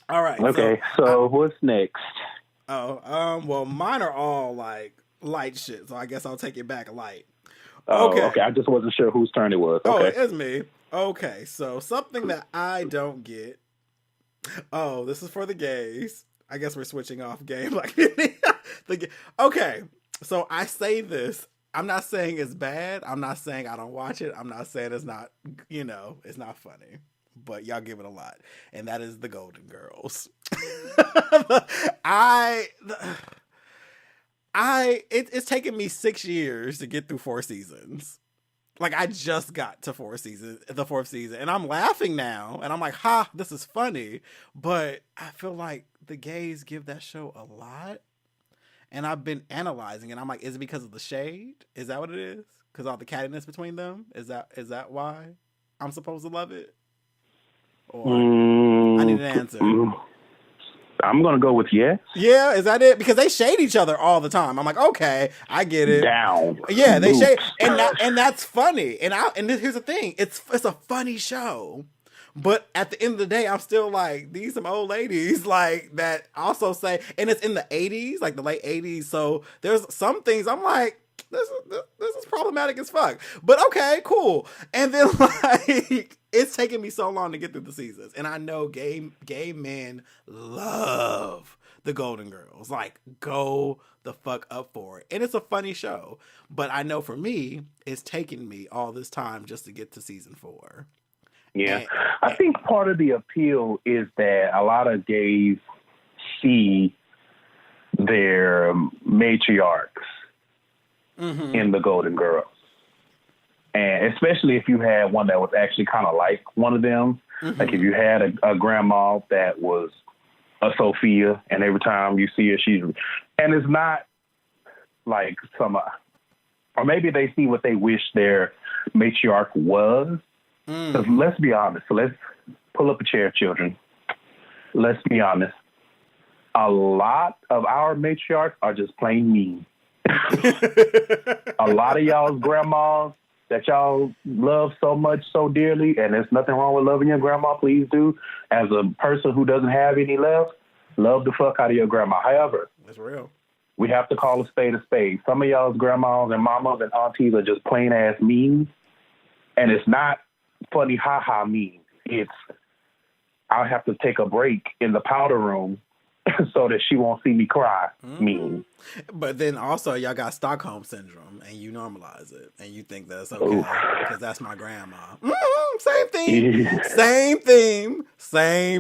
All right. Okay. So what's next? Well, mine are all like light shit, so I guess I'll take it back light. Oh, okay. I just wasn't sure whose turn it was. Okay. Oh, it's me. Okay, so something that I don't get. Oh, this is for the gays. I guess we're switching off game. Like, okay, so I say this. I'm not saying it's bad. I'm not saying I don't watch it. I'm not saying it's not, it's not funny. But y'all give it a lot. And that is the Golden Girls. It's taken me 6 years to get through 4 seasons. Like, I just got to the 4th season, and I'm laughing now, and I'm like, ha, this is funny. But I feel like the gays give that show a lot, and I've been analyzing, and I'm like, is it because of the shade? Is that what it is? Because all the cattiness between them? Is that why I'm supposed to love it? Or I need an answer. I'm going to go with yes. Yeah, is that it? Because they shade each other all the time. I'm like, okay, I get it. Down. Yeah, they shade, and that's funny. And here's the thing, it's a funny show. But at the end of the day, I'm still like, these some old ladies like that also say, and it's in the 80s, like the late 80s. So there's some things I'm like, this is problematic as fuck. But okay, cool. And then like, it's taken me so long to get through the seasons. And I know gay men love the Golden Girls. Like, go the fuck up for it. And it's a funny show. But I know for me, it's taken me all this time just to get to season 4. Yeah. I think part of the appeal is that a lot of gays see their matriarchs in the Golden Girls. And especially if you had one that was actually kind of like one of them. Like if you had a grandma that was a Sophia, and every time you see her, and it's not like or maybe they see what they wish their matriarch was. Because let's be honest. So let's pull up a chair, children. Let's be honest. A lot of our matriarchs are just plain mean. A lot of y'all's grandmas that y'all love so much, so dearly, and there's nothing wrong with loving your grandma, please do. As a person who doesn't have any left, love the fuck out of your grandma. However, that's real. We have to call a spade a spade. Some of y'all's grandmas and mamas and aunties are just plain ass mean, and it's not funny ha-ha mean. It's, I'll have to take a break in the powder room so that she won't see me cry mean. But then also y'all got Stockholm syndrome, and you normalize it, and you think that's okay because that's my grandma. Same theme. Yeah. Same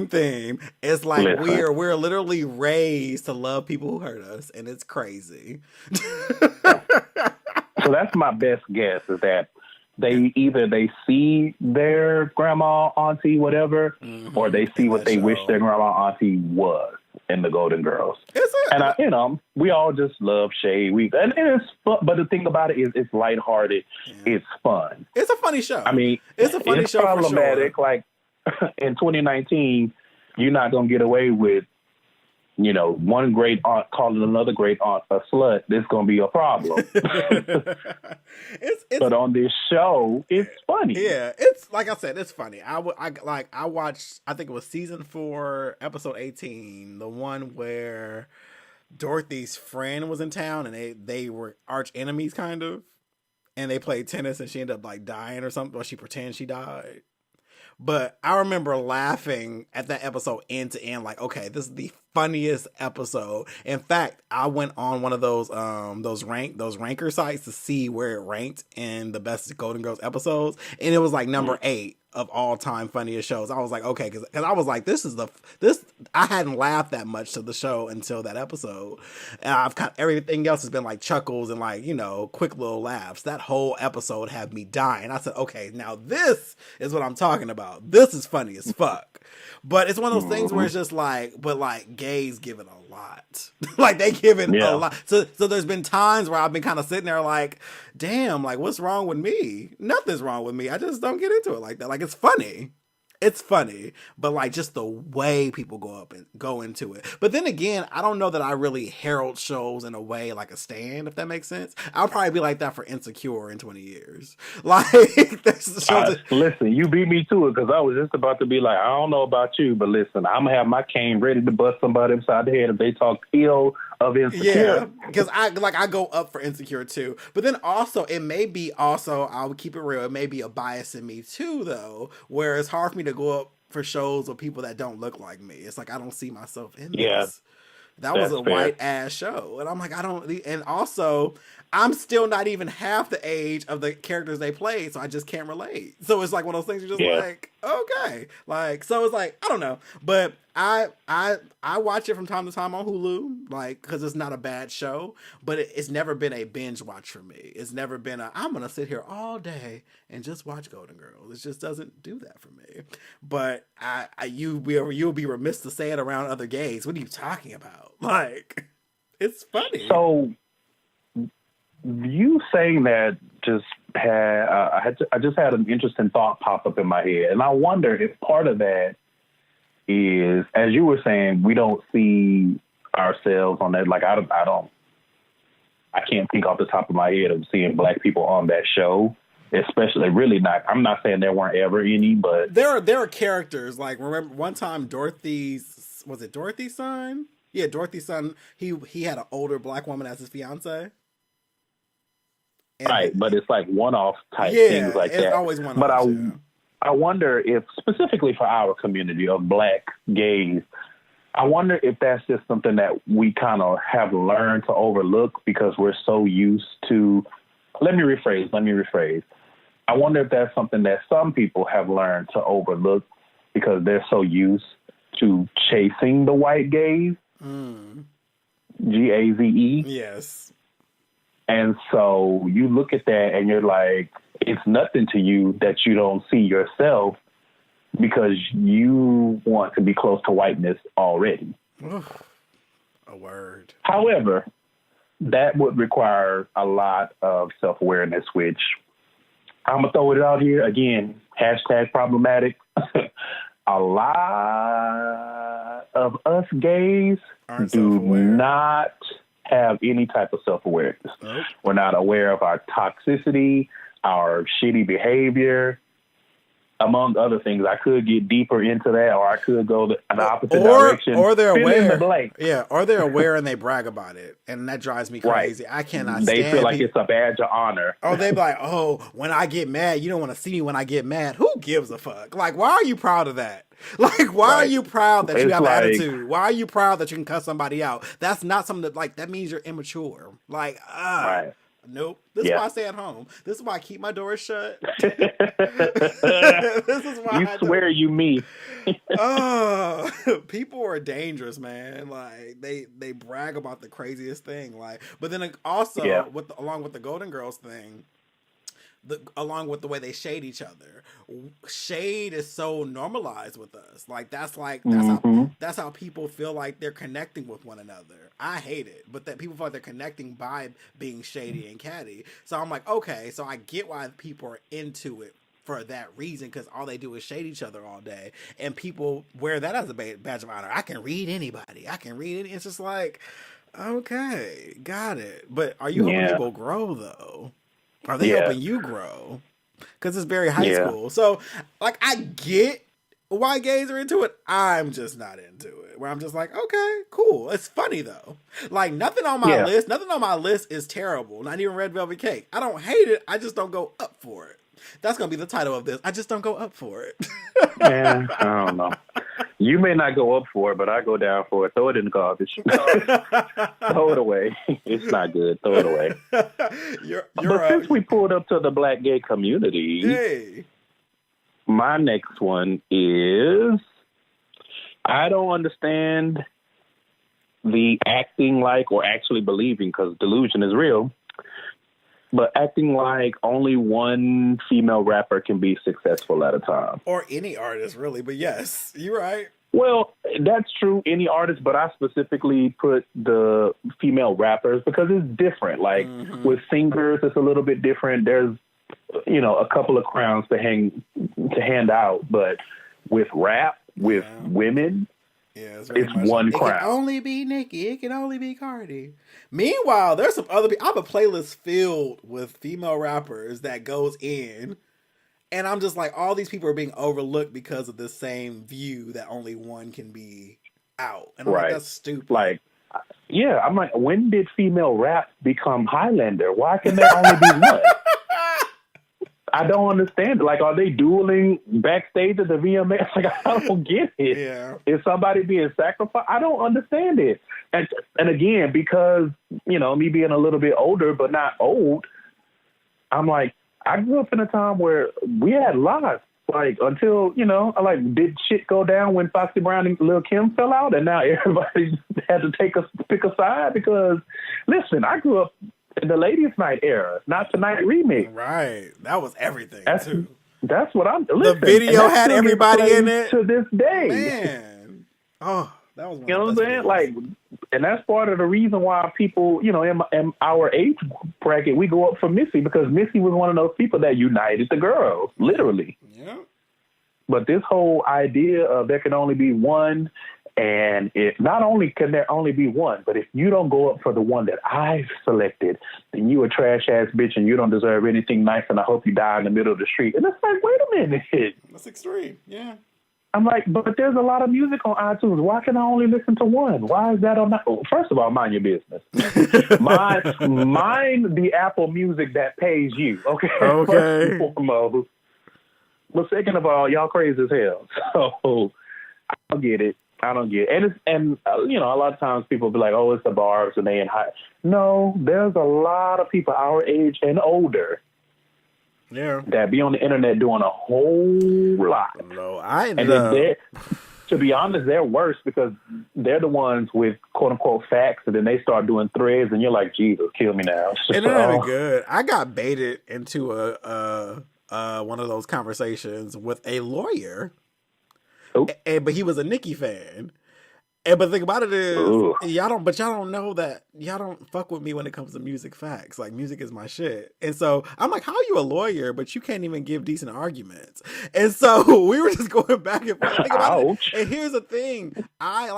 theme. It's like we're literally raised to love people who hurt us, and it's crazy. So that's my best guess, is that they see their grandma, auntie, whatever, or they see what they wish their grandma, auntie was in the Golden Girls. And we all just love shade. And it's fun, but the thing about it is it's lighthearted. Yeah. It's fun. It's a funny show. I mean, it's a funny show. Problematic. For sure. Like in 2019, you're not gonna get away with, one great aunt calling another great aunt a slut. This gonna be a problem. But on this show, it's funny. Yeah, it's like I said, it's funny. I watched. I think it was season 4, episode 18, the one where Dorothy's friend was in town and they were arch enemies, kind of, and they played tennis and she ended up like dying or something, or she pretended she died. But I remember laughing at that episode end to end, like, okay, this is the funniest episode. In fact, I went on one of those ranker sites to see where it ranked in the best Golden Girls episodes, and it was like number 8 of all time funniest shows. I was like, okay, because I was like, this I hadn't laughed that much to the show until that episode, and I've kind of, everything else has been like chuckles and like, you know, quick little laughs. That whole episode had me dying. I said, okay, now this is what I'm talking about. This is funny as fuck. But it's one of those things where it's just like, but like gays give it a lot. Like they give it a lot. So there's been times where I've been kind of sitting there like, damn, like what's wrong with me? Nothing's wrong with me. I just don't get into it like that. Like it's funny. It's funny, but like just the way people go into it. But then again, I don't know that I really herald shows in a way like a stand, if that makes sense. I'll probably be like that for Insecure in 20 years. Like, listen, you beat me to it because I was just about to be like, I don't know about you, but listen, I'm gonna have my cane ready to bust somebody upside the head if they talk ill of Insecure. Yeah, because I go up for Insecure too. But then also, it may be also, I'll keep it real, it may be a bias in me too, though, where it's hard for me to go up for shows with people that don't look like me. It's like I don't see myself in this. That was a white ass show, and I'm like, I don't. And also, I'm still not even half the age of the characters they played, so I just can't relate. So it's like one of those things you're just like, okay, like, so it's like I don't know, but I watch it from time to time on Hulu, like, because it's not a bad show, but it's never been a binge watch for me. It's never been I'm gonna sit here all day and just watch Golden Girls. It just doesn't do that for me. But you'll be remiss to say it around other gays. What are you talking about? Like, it's funny. So you saying that just had I just had an interesting thought pop up in my head, and I wonder if part of that is, as you were saying, we don't see ourselves on that. Like I can't think off the top of my head of seeing Black people on that show, especially really not. I'm not saying there weren't ever any, but there are characters like, remember one time Dorothy's son? Yeah, Dorothy's son. He had an older Black woman as his fiance. Right, but it's like one-off type things like that. Always one-off. But I wonder if, specifically for our community of Black gays, I wonder if that's just something that we kind of have learned to overlook because we're so used to. Let me rephrase. I wonder if that's something that some people have learned to overlook because they're so used to chasing the white gaze. Gaze. Yes. And so you look at that and you're like, it's nothing to you that you don't see yourself because you want to be close to whiteness already. A word. However, that would require a lot of self-awareness, which I'm going to throw it out here again, #problematic. A lot of us gays do not have any type of self-awareness. Nope. We're not aware of our toxicity, our shitty behavior, among other things. I could get deeper into that, or I could go the opposite direction. Or they're aware. Yeah, or they're aware and they brag about it, and that drives me crazy. Right. I cannot stand They feel like it's a badge of honor. Oh, they be like, oh, when I get mad, you don't want to see me when I get mad. Who gives a fuck? Like, why are you proud of that? Like, why are you proud that you have an attitude? Why are you proud that you can cuss somebody out? That's not something that, like, that means you're immature. Like, nope. This is why I stay at home. This is why I keep my doors shut. This is why you swear you me. People are dangerous, man. Like, they brag about the craziest thing. Like, but then also along with the Golden Girls thing, along with the way they shade each other, shade is so normalized with us. That's how people feel like they're connecting with one another. I hate it, but that people feel like they're connecting by being shady and catty. So I'm like, okay, so I get why people are into it for that reason, because all they do is shade each other all day, and people wear that as a badge of honor. I can read anybody. It's just like, okay, got it. But are you hoping people grow though? Are they helping you grow? Because it's very high school. So, like, I get why gays are into it. I'm just not into it. Where I'm just like, okay, cool. It's funny, though. Like, nothing on my list is terrible. Not even Red Velvet Cake. I don't hate it. I just don't go up for it. That's going to be the title of this. I just don't go up for it. Yeah, I don't know. You may not go up for it, but I go down for it. Throw it in the garbage. Throw it away. It's not good. Throw it away. But since we pulled up to the Black gay community, hey. My next one is, I don't understand the acting like or actually believing, because delusion is real, but acting like only one female rapper can be successful at a time. Or any artist, really, but yes, you're right. Well, that's true, any artist, but I specifically put the female rappers because it's different. Like, with singers, it's a little bit different. There's, a couple of crowns to hand out, but with rap, with women, it's one crown. It can only be Nicki. It can only be Cardi. Meanwhile, there's some other people. I have a playlist filled with female rappers that goes in, and I'm just like, all these people are being overlooked because of the same view that only one can be out. And I'm like, that's stupid. Like, yeah, I'm like, when did female rap become Highlander? Why can there only be one? I don't understand. Like, are they dueling backstage at the VMAs? Like, I don't get it. Yeah. Is somebody being sacrificed? I don't understand it. And again, because, me being a little bit older, but not old, I'm like, I grew up in a time where we had lots. Like, until, did shit go down when Foxy Brown and Lil' Kim fell out? And now everybody had to pick a side because, listen, I grew up in the Ladies Night era, not Tonight remix. Right. That was everything, too. That's what I'm... The video had everybody in it. To this day. Man. Oh, that was one You know what I'm saying? Like, and that's part of the reason why people, in our age bracket, we go up for Missy, because Missy was one of those people that united the girls, literally. Yeah. But this whole idea of there can only be one, and if not only can there only be one, but if you don't go up for the one that I've selected, then you a trash ass bitch and you don't deserve anything nice, and I hope you die in the middle of the street. And it's like, wait a minute. That's extreme. Yeah. I'm like, but there's a lot of music on iTunes. Why can I only listen to one? Why is that on that? Oh, first of all, mind your business. Mind the Apple Music that pays you. Okay. First and foremost. But second of all, y'all crazy as hell. So I don't get it. And a lot of times people be like, oh, it's the barbs and they in high. No, there's a lot of people our age and older that be on the internet doing a whole lot. No, to be honest, they're worse because they're the ones with quote unquote facts, and then they start doing threads, and you're like, Jesus, kill me now. And they're not even good. I got baited into a one of those conversations with a lawyer. But he was a Nicki fan. But the thing about it is, y'all don't know that y'all don't fuck with me when it comes to music facts. Like, music is my shit. And so I'm like, how are you a lawyer, but you can't even give decent arguments? And so we were just going back and forth. Think about it. And here's the thing.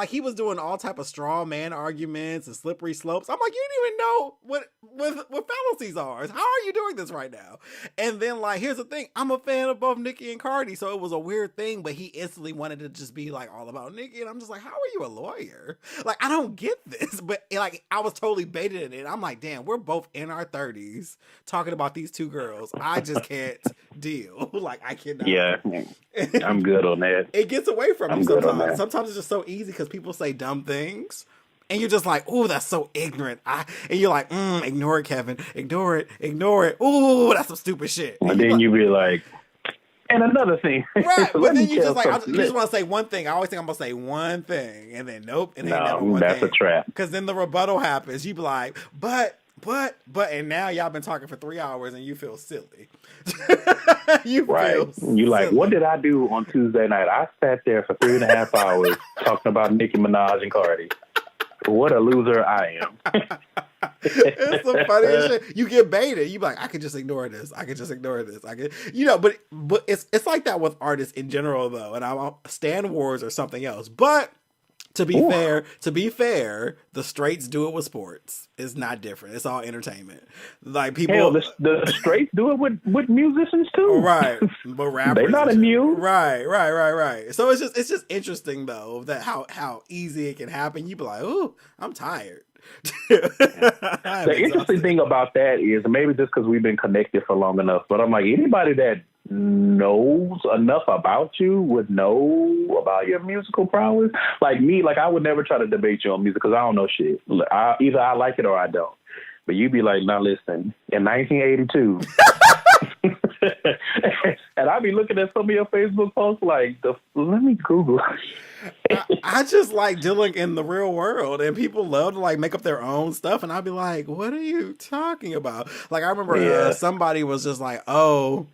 He was doing all type of straw man arguments and slippery slopes. I'm like, you didn't even know what fallacies are. How are you doing this right now? And then, like, here's the thing. I'm a fan of both Nicki and Cardi, so it was a weird thing, but he instantly wanted to just be, like, all about Nicki. And I'm just like, how are you a lawyer? Like, I don't get this. But, like, I was totally baited in it. I'm like, damn, we're both in our 30s talking about these two girls. I just can't deal. Like, I cannot. Yeah, I'm good on that. It gets away from me sometimes. Sometimes it's just so easy because people say dumb things. And you're just like, ooh, that's so ignorant. And you're like, ignore it, Kevin. Ignore it. Ooh, that's some stupid shit. And then you be like, and another thing. Right, but then you just like, you just want to say one thing. I always think I'm going to say one thing. And then, nope. And no, that's a trap. Because then the rebuttal happens. You be like, but, and now y'all been talking for 3 hours and you feel silly. You like, what did I do on Tuesday night? I sat there for 3.5 hours talking about Nicki Minaj and Cardi. What a loser I am. It's the funniest shit. You get baited. You be like, I could just ignore this. I could, but it's like that with artists in general though. And I'm Stan Wars or something else. But to be fair, the straights do it with sports. It's not different. It's all entertainment. Like people, hell, the straights do it with musicians too, right? But rappers, they're not immune, right. So it's just interesting though that how easy it can happen. You be like, ooh, I'm tired. The interesting thing about that is maybe just because we've been connected for long enough, but I'm like, anybody that knows enough about you would know about your musical prowess. Like me, like I would never try to debate you on music because I don't know shit. Either I like it or I don't. But you'd be like, now listen, in 1982. And I'd be looking at some of your Facebook posts like, let me Google. I just like dealing in the real world, and people love to like make up their own stuff, and I'd be like, what are you talking about? Like I remember somebody was just like, oh,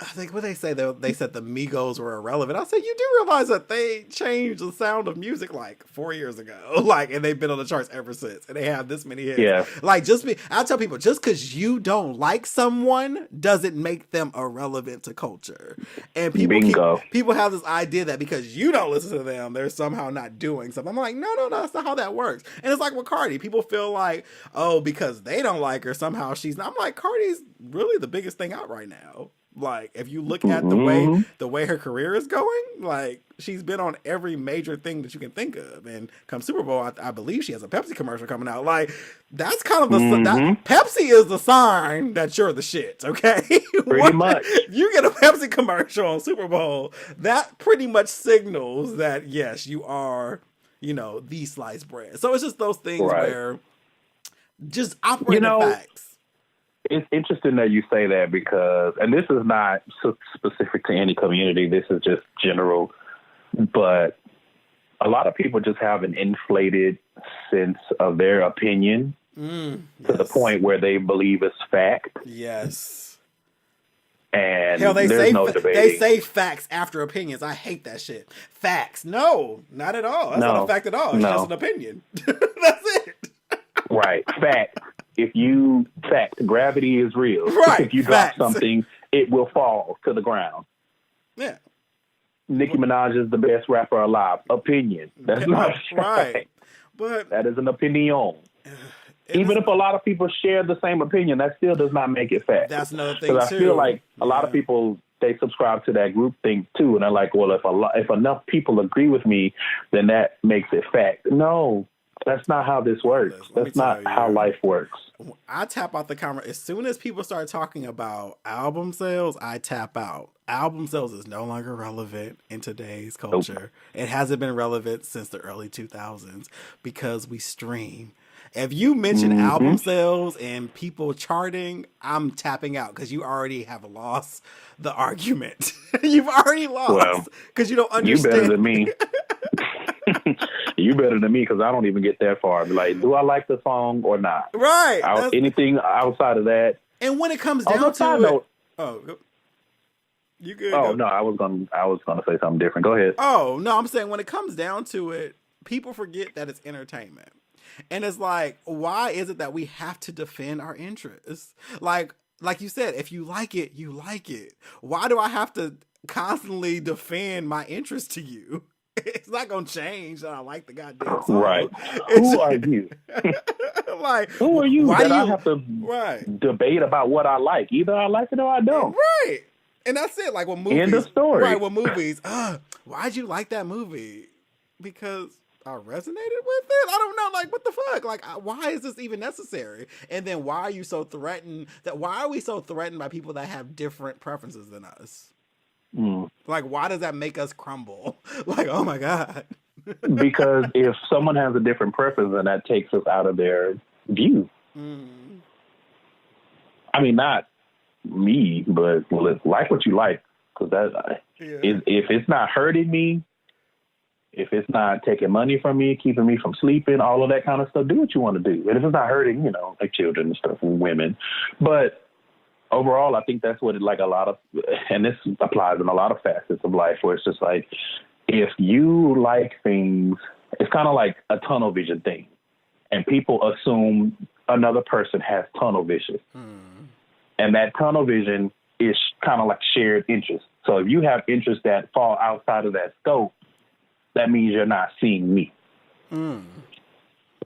I think what they say, they said the Migos were irrelevant. I said, you do realize that they changed the sound of music like 4 years ago, like, and they've been on the charts ever since, and they have this many hits. Yeah. Like, I tell people, just because you don't like someone doesn't make them irrelevant to culture. And people have this idea that because you don't listen to them, they're somehow not doing something. I'm like, no, that's not how that works. And it's like with Cardi, people feel like, oh, because they don't like her, somehow she's not. I'm like, Cardi's really the biggest thing out right now. Like, if you look at the way her career is going, like, she's been on every major thing that you can think of. And come Super Bowl, I believe she has a Pepsi commercial coming out. Like, that's kind of Pepsi is the sign that you're the shit, okay? Pretty much. You get a Pepsi commercial on Super Bowl, that pretty much signals that, yes, you are, the sliced bread. So it's just those things where just operate the facts. It's interesting that you say that because, and this is not specific to any community, this is just general, but a lot of people just have an inflated sense of their opinion to the point where they believe it's fact. Yes. And hell, there's no debating. They say facts after opinions. I hate that shit. Facts. No, not at all. That's not a fact at all. It's just an opinion. That's it. Right. Fact. Gravity is real. Right. If you drop something, it will fall to the ground. Yeah. Nicki Minaj is the best rapper alive. Opinion. That's not right. But that is an opinion. Even if a lot of people share the same opinion, that still does not make it fact. That's another thing too. Because I feel like a lot of people, they subscribe to that group thing too, and they're like, well, if enough people agree with me, then that makes it fact. No. That's not how this works. That's not how life works. I tap out the camera. As soon as people start talking about album sales, I tap out. Album sales is no longer relevant in today's culture. Nope. It hasn't been relevant since the early 2000s because we stream. If you mention album sales and people charting, I'm tapping out because you already have lost the argument. You've already lost because you don't understand. You better than me. You better than me because I don't even get that far. Like, do I like the song or not? Right. Anything outside of that. And when it comes down to it, you good? Oh no, I was gonna say something different. Go ahead. Oh no, I'm saying when it comes down to it, people forget that it's entertainment, and it's like, why is it that we have to defend our interests? Like you said, if you like it, you like it. Why do I have to constantly defend my interest to you? It's not gonna change that I like the goddamn song. Right. Who are you? Like, who are you that I have to debate about what I like? Either I like it or I don't. Right. And that's it. Like with movies. End of story. Right, with movies. Why'd you like that movie? Because I resonated with it? I don't know. Like, what the fuck? Like, why is this even necessary? And then why are you so threatened? Why are we so threatened by people that have different preferences than us? Like, why does that make us crumble? Like, oh my God. Because if someone has a different preference, then that takes us out of their view. I mean, not me, but like what you like. Because if it's not hurting me, if it's not taking money from me, keeping me from sleeping, all of that kind of stuff, do what you want to do. And if it's not hurting, like children and stuff and women. But overall, I think that's what a lot of, and this applies in a lot of facets of life, where it's just like, if you like things, it's kind of like a tunnel vision thing. And people assume another person has tunnel vision. And that tunnel vision is kind of like shared interest. So if you have interests that fall outside of that scope, that means you're not seeing me.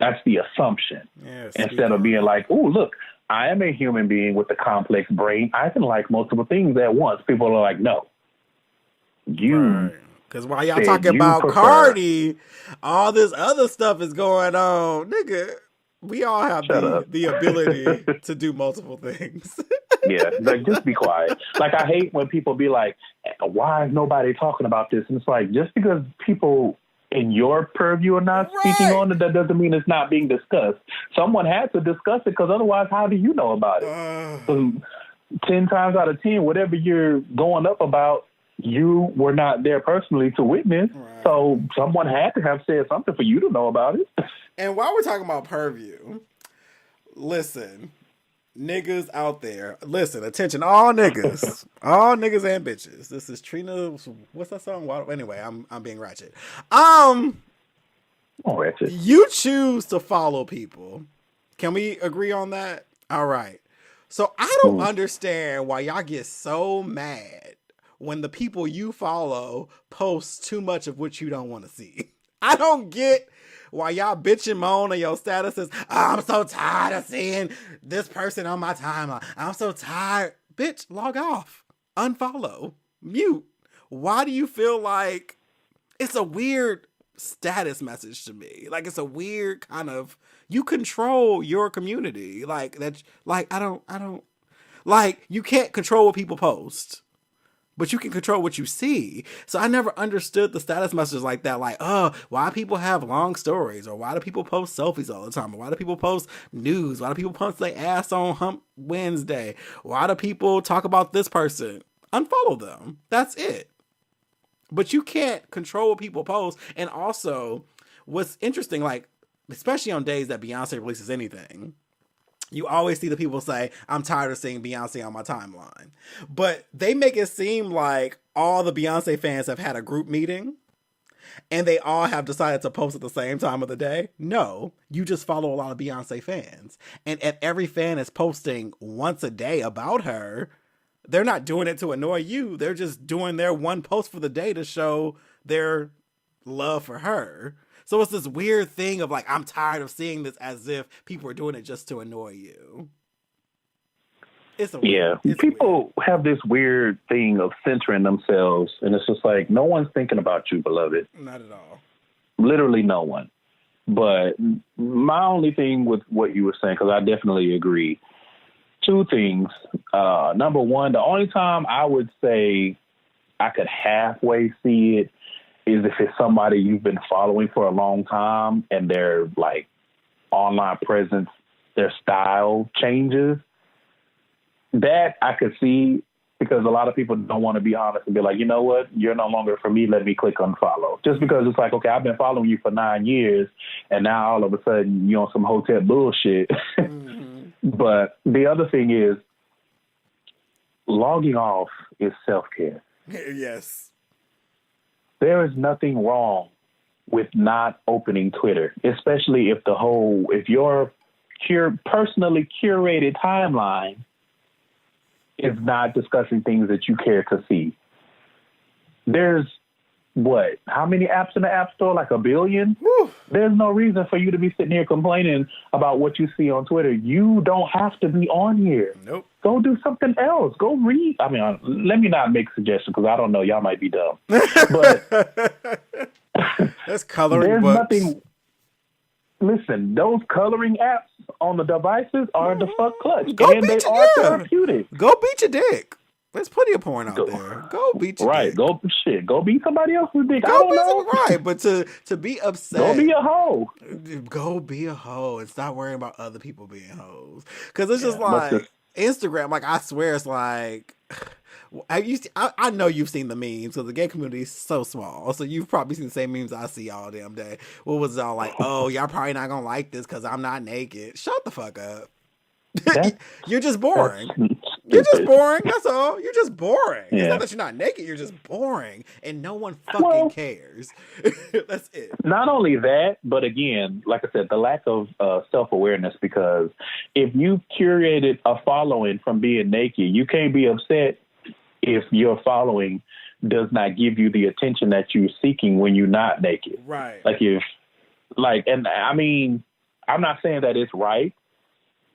That's the assumption. Instead of being like, oh, look, I am a human being with a complex brain. I can like multiple things at once. People are like, no. Because while y'all talking about Cardi, all this other stuff is going on. Nigga, we all have the ability to do multiple things. Yeah, like just be quiet. Like I hate when people be like, "Why is nobody talking about this?" And it's like just because people in your purview are not speaking Right. on it, that doesn't mean it's not being discussed. Someone had to discuss it because otherwise, how do you know about it? 'Cause 10 times out of 10, whatever you're going up about, you were not there personally to witness. Right. So someone had to have said something for you to know about it. And while we're talking about purview, listen, niggas out there, listen, attention, all niggas and bitches. This is Trina. What's that song? Anyway, I'm being ratchet. Oh, ratchet. You choose to follow people. Can we agree on that? All right. So I don't understand why y'all get so mad when the people you follow post too much of what you don't want to see. I don't get why y'all bitch and moan on your statuses. Oh, I'm so tired of seeing this person on my timeline. I'm so tired. Bitch, log off. Unfollow. Mute. Why do you feel like it's a weird status message to me? Like it's a weird kind of, you control your community. Like that, like I don't like, you can't control what people post, but you can control what you see. So I never understood the status messages like that. Like, oh, why people have long stories, or why do people post selfies all the time, or why do people post news? Why do people post their ass on Hump Wednesday? Why do people talk about this person? Unfollow them. That's it. But you can't control what people post. And also, what's interesting, like, especially on days that Beyonce releases anything, you always see the people say, I'm tired of seeing Beyonce on my timeline. But they make it seem like all the Beyonce fans have had a group meeting and they all have decided to post at the same time of the day. No, you just follow a lot of Beyonce fans. And if every fan is posting once a day about her, they're not doing it to annoy you. They're just doing their one post for the day to show their love for her. So it's this weird thing of like, I'm tired of seeing this, as if people are doing it just to annoy you. It's people have this weird thing of centering themselves, and it's just like, no one's thinking about you, beloved. Not at all. Literally no one. But my only thing with what you were saying, because I definitely agree, two things. Number one, the only time I would say I could halfway see it is if it's somebody you've been following for a long time and their like online presence, their style changes. That I could see, because a lot of people don't want to be honest and be like, you know what, you're no longer for me, let me click unfollow. Just because it's like, okay, I've been following you for 9 years and now all of a sudden you're on some hotel bullshit. Mm-hmm. But the other thing is, logging off is self-care. Yes. There is nothing wrong with not opening Twitter, especially if your personally curated timeline is not discussing things that you care to see. There's how many apps in the App Store? Like 1 billion? Whew. There's no reason for you to be sitting here complaining about what you see on Twitter. You don't have to be on here. Nope. Go do something else. Go read. I mean, let me not make suggestions because I don't know. Y'all might be dumb. But that's coloring there's books. Nothing. Listen, those coloring apps on the devices are the fuck clutch. They are therapeutic. Go beat your dick. There's plenty of porn out there. Go beat your dick. Right. Go beat somebody else's dick. Right. But to be upset. Go be a hoe. Go be a hoe and stop worrying about other people being hoes. Because it's just like Instagram, like I swear it's like, I know you've seen the memes because the gay community is so small. So you've probably seen the same memes I see all damn day. What was it all like, oh, y'all probably not going to like this because I'm not naked. Shut the fuck up. You're just boring. You're just boring. That's all. You're just boring. Yeah. It's not that you're not naked. You're just boring. And no one fucking cares. That's it. Not only that, but again, like I said, the lack of self-awareness, because if you curated a following from being naked, you can't be upset if your following does not give you the attention that you're seeking when you're not naked. Right. And I mean, I'm not saying that it's right.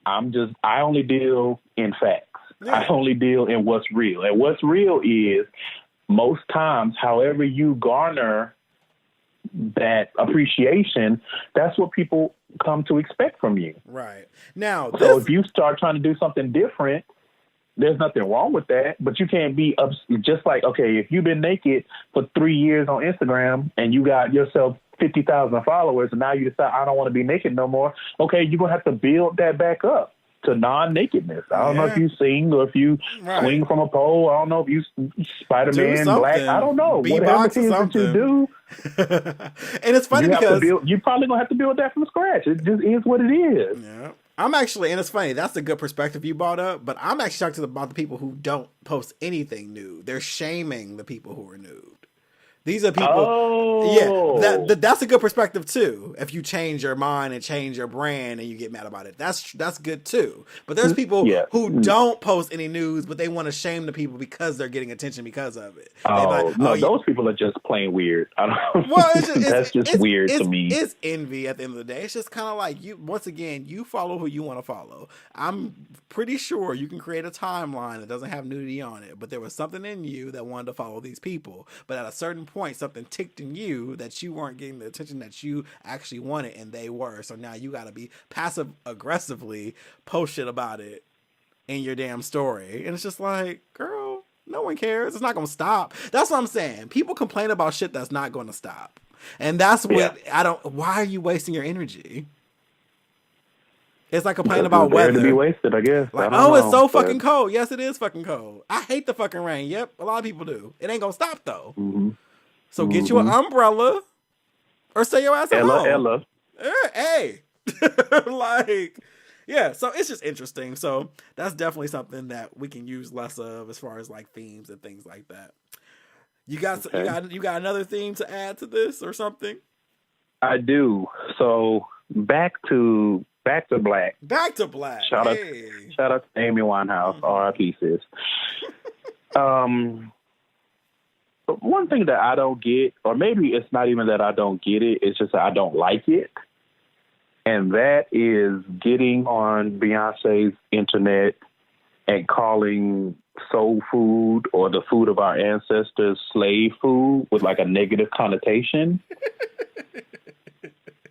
I only deal in facts. Yeah. I only deal in what's real. And what's real is most times, however you garner that appreciation, that's what people come to expect from you. Right. Now, so if you start trying to do something different, There's nothing wrong with that, but you can't be just like, okay, if you've been naked for 3 years on Instagram and you got yourself 50,000 followers and now you decide I don't want to be naked no more. Okay, you're going to have to build that back up to non-nakedness. I don't know if you sing or if you swing from a pole. I don't know if you Spider-Man Black. I don't know. Whatever it is that you do. And it's funny because you're probably going to have to build that from scratch. It just is what it is. Yeah. I'm actually, and it's funny, that's a good perspective you brought up, but I'm actually talking about the people who don't post anything nude. They're shaming the people who are nude. These are people, that's a good perspective too. If you change your mind and change your brand and you get mad about it, that's good too. But there's people who don't post any news, but they want to shame the people because they're getting attention because of it. Those people are just plain weird. I don't. Well, that's just weird to me. It's envy at the end of the day. It's just kind of like once again, you follow who you want to follow. I'm pretty sure you can create a timeline that doesn't have nudity on it, but there was something in you that wanted to follow these people. But at a certain point, something ticked in you that you weren't getting the attention that you actually wanted and they were. So now you got to be passive aggressively post shit about it in your damn story. And it's just like, girl, no one cares. It's not going to stop. That's what I'm saying. People complain about shit that's not going to stop. And that's what why are you wasting your energy? It's like complaining about weather. To be wasted, I guess. Like, it's so fucking cold. Yes, it is fucking cold. I hate the fucking rain. Yep, a lot of people do. It ain't gonna stop though. Mm-hmm. So get you an umbrella, or stay your ass at home. Ella. Hey, So it's just interesting. So that's definitely something that we can use less of as far as like themes and things like that. You got another theme to add to this or something? I do. So back to black. Back to black. Shout out to Amy Winehouse, R.I.P. sis. One thing that I don't get, or maybe it's not even that I don't get it, it's just that I don't like it. And that is getting on Beyonce's internet and calling soul food or the food of our ancestors slave food with like a negative connotation.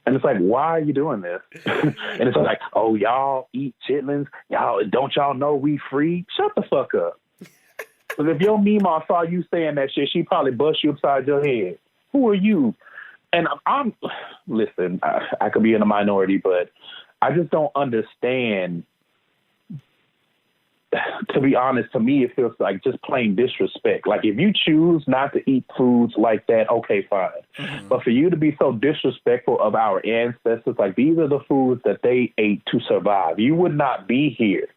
And it's like, why are you doing this? And it's like, oh, y'all eat chitlins. Don't y'all know we free? Shut the fuck up. Because if your Mima saw you saying that shit, she probably bust you upside your head. Who are you? And listen, I could be in a minority, but I just don't understand. To be honest, to me, it feels like just plain disrespect. Like, if you choose not to eat foods like that, okay, fine. Mm-hmm. But for you to be so disrespectful of our ancestors, like, these are the foods that they ate to survive. You would not be here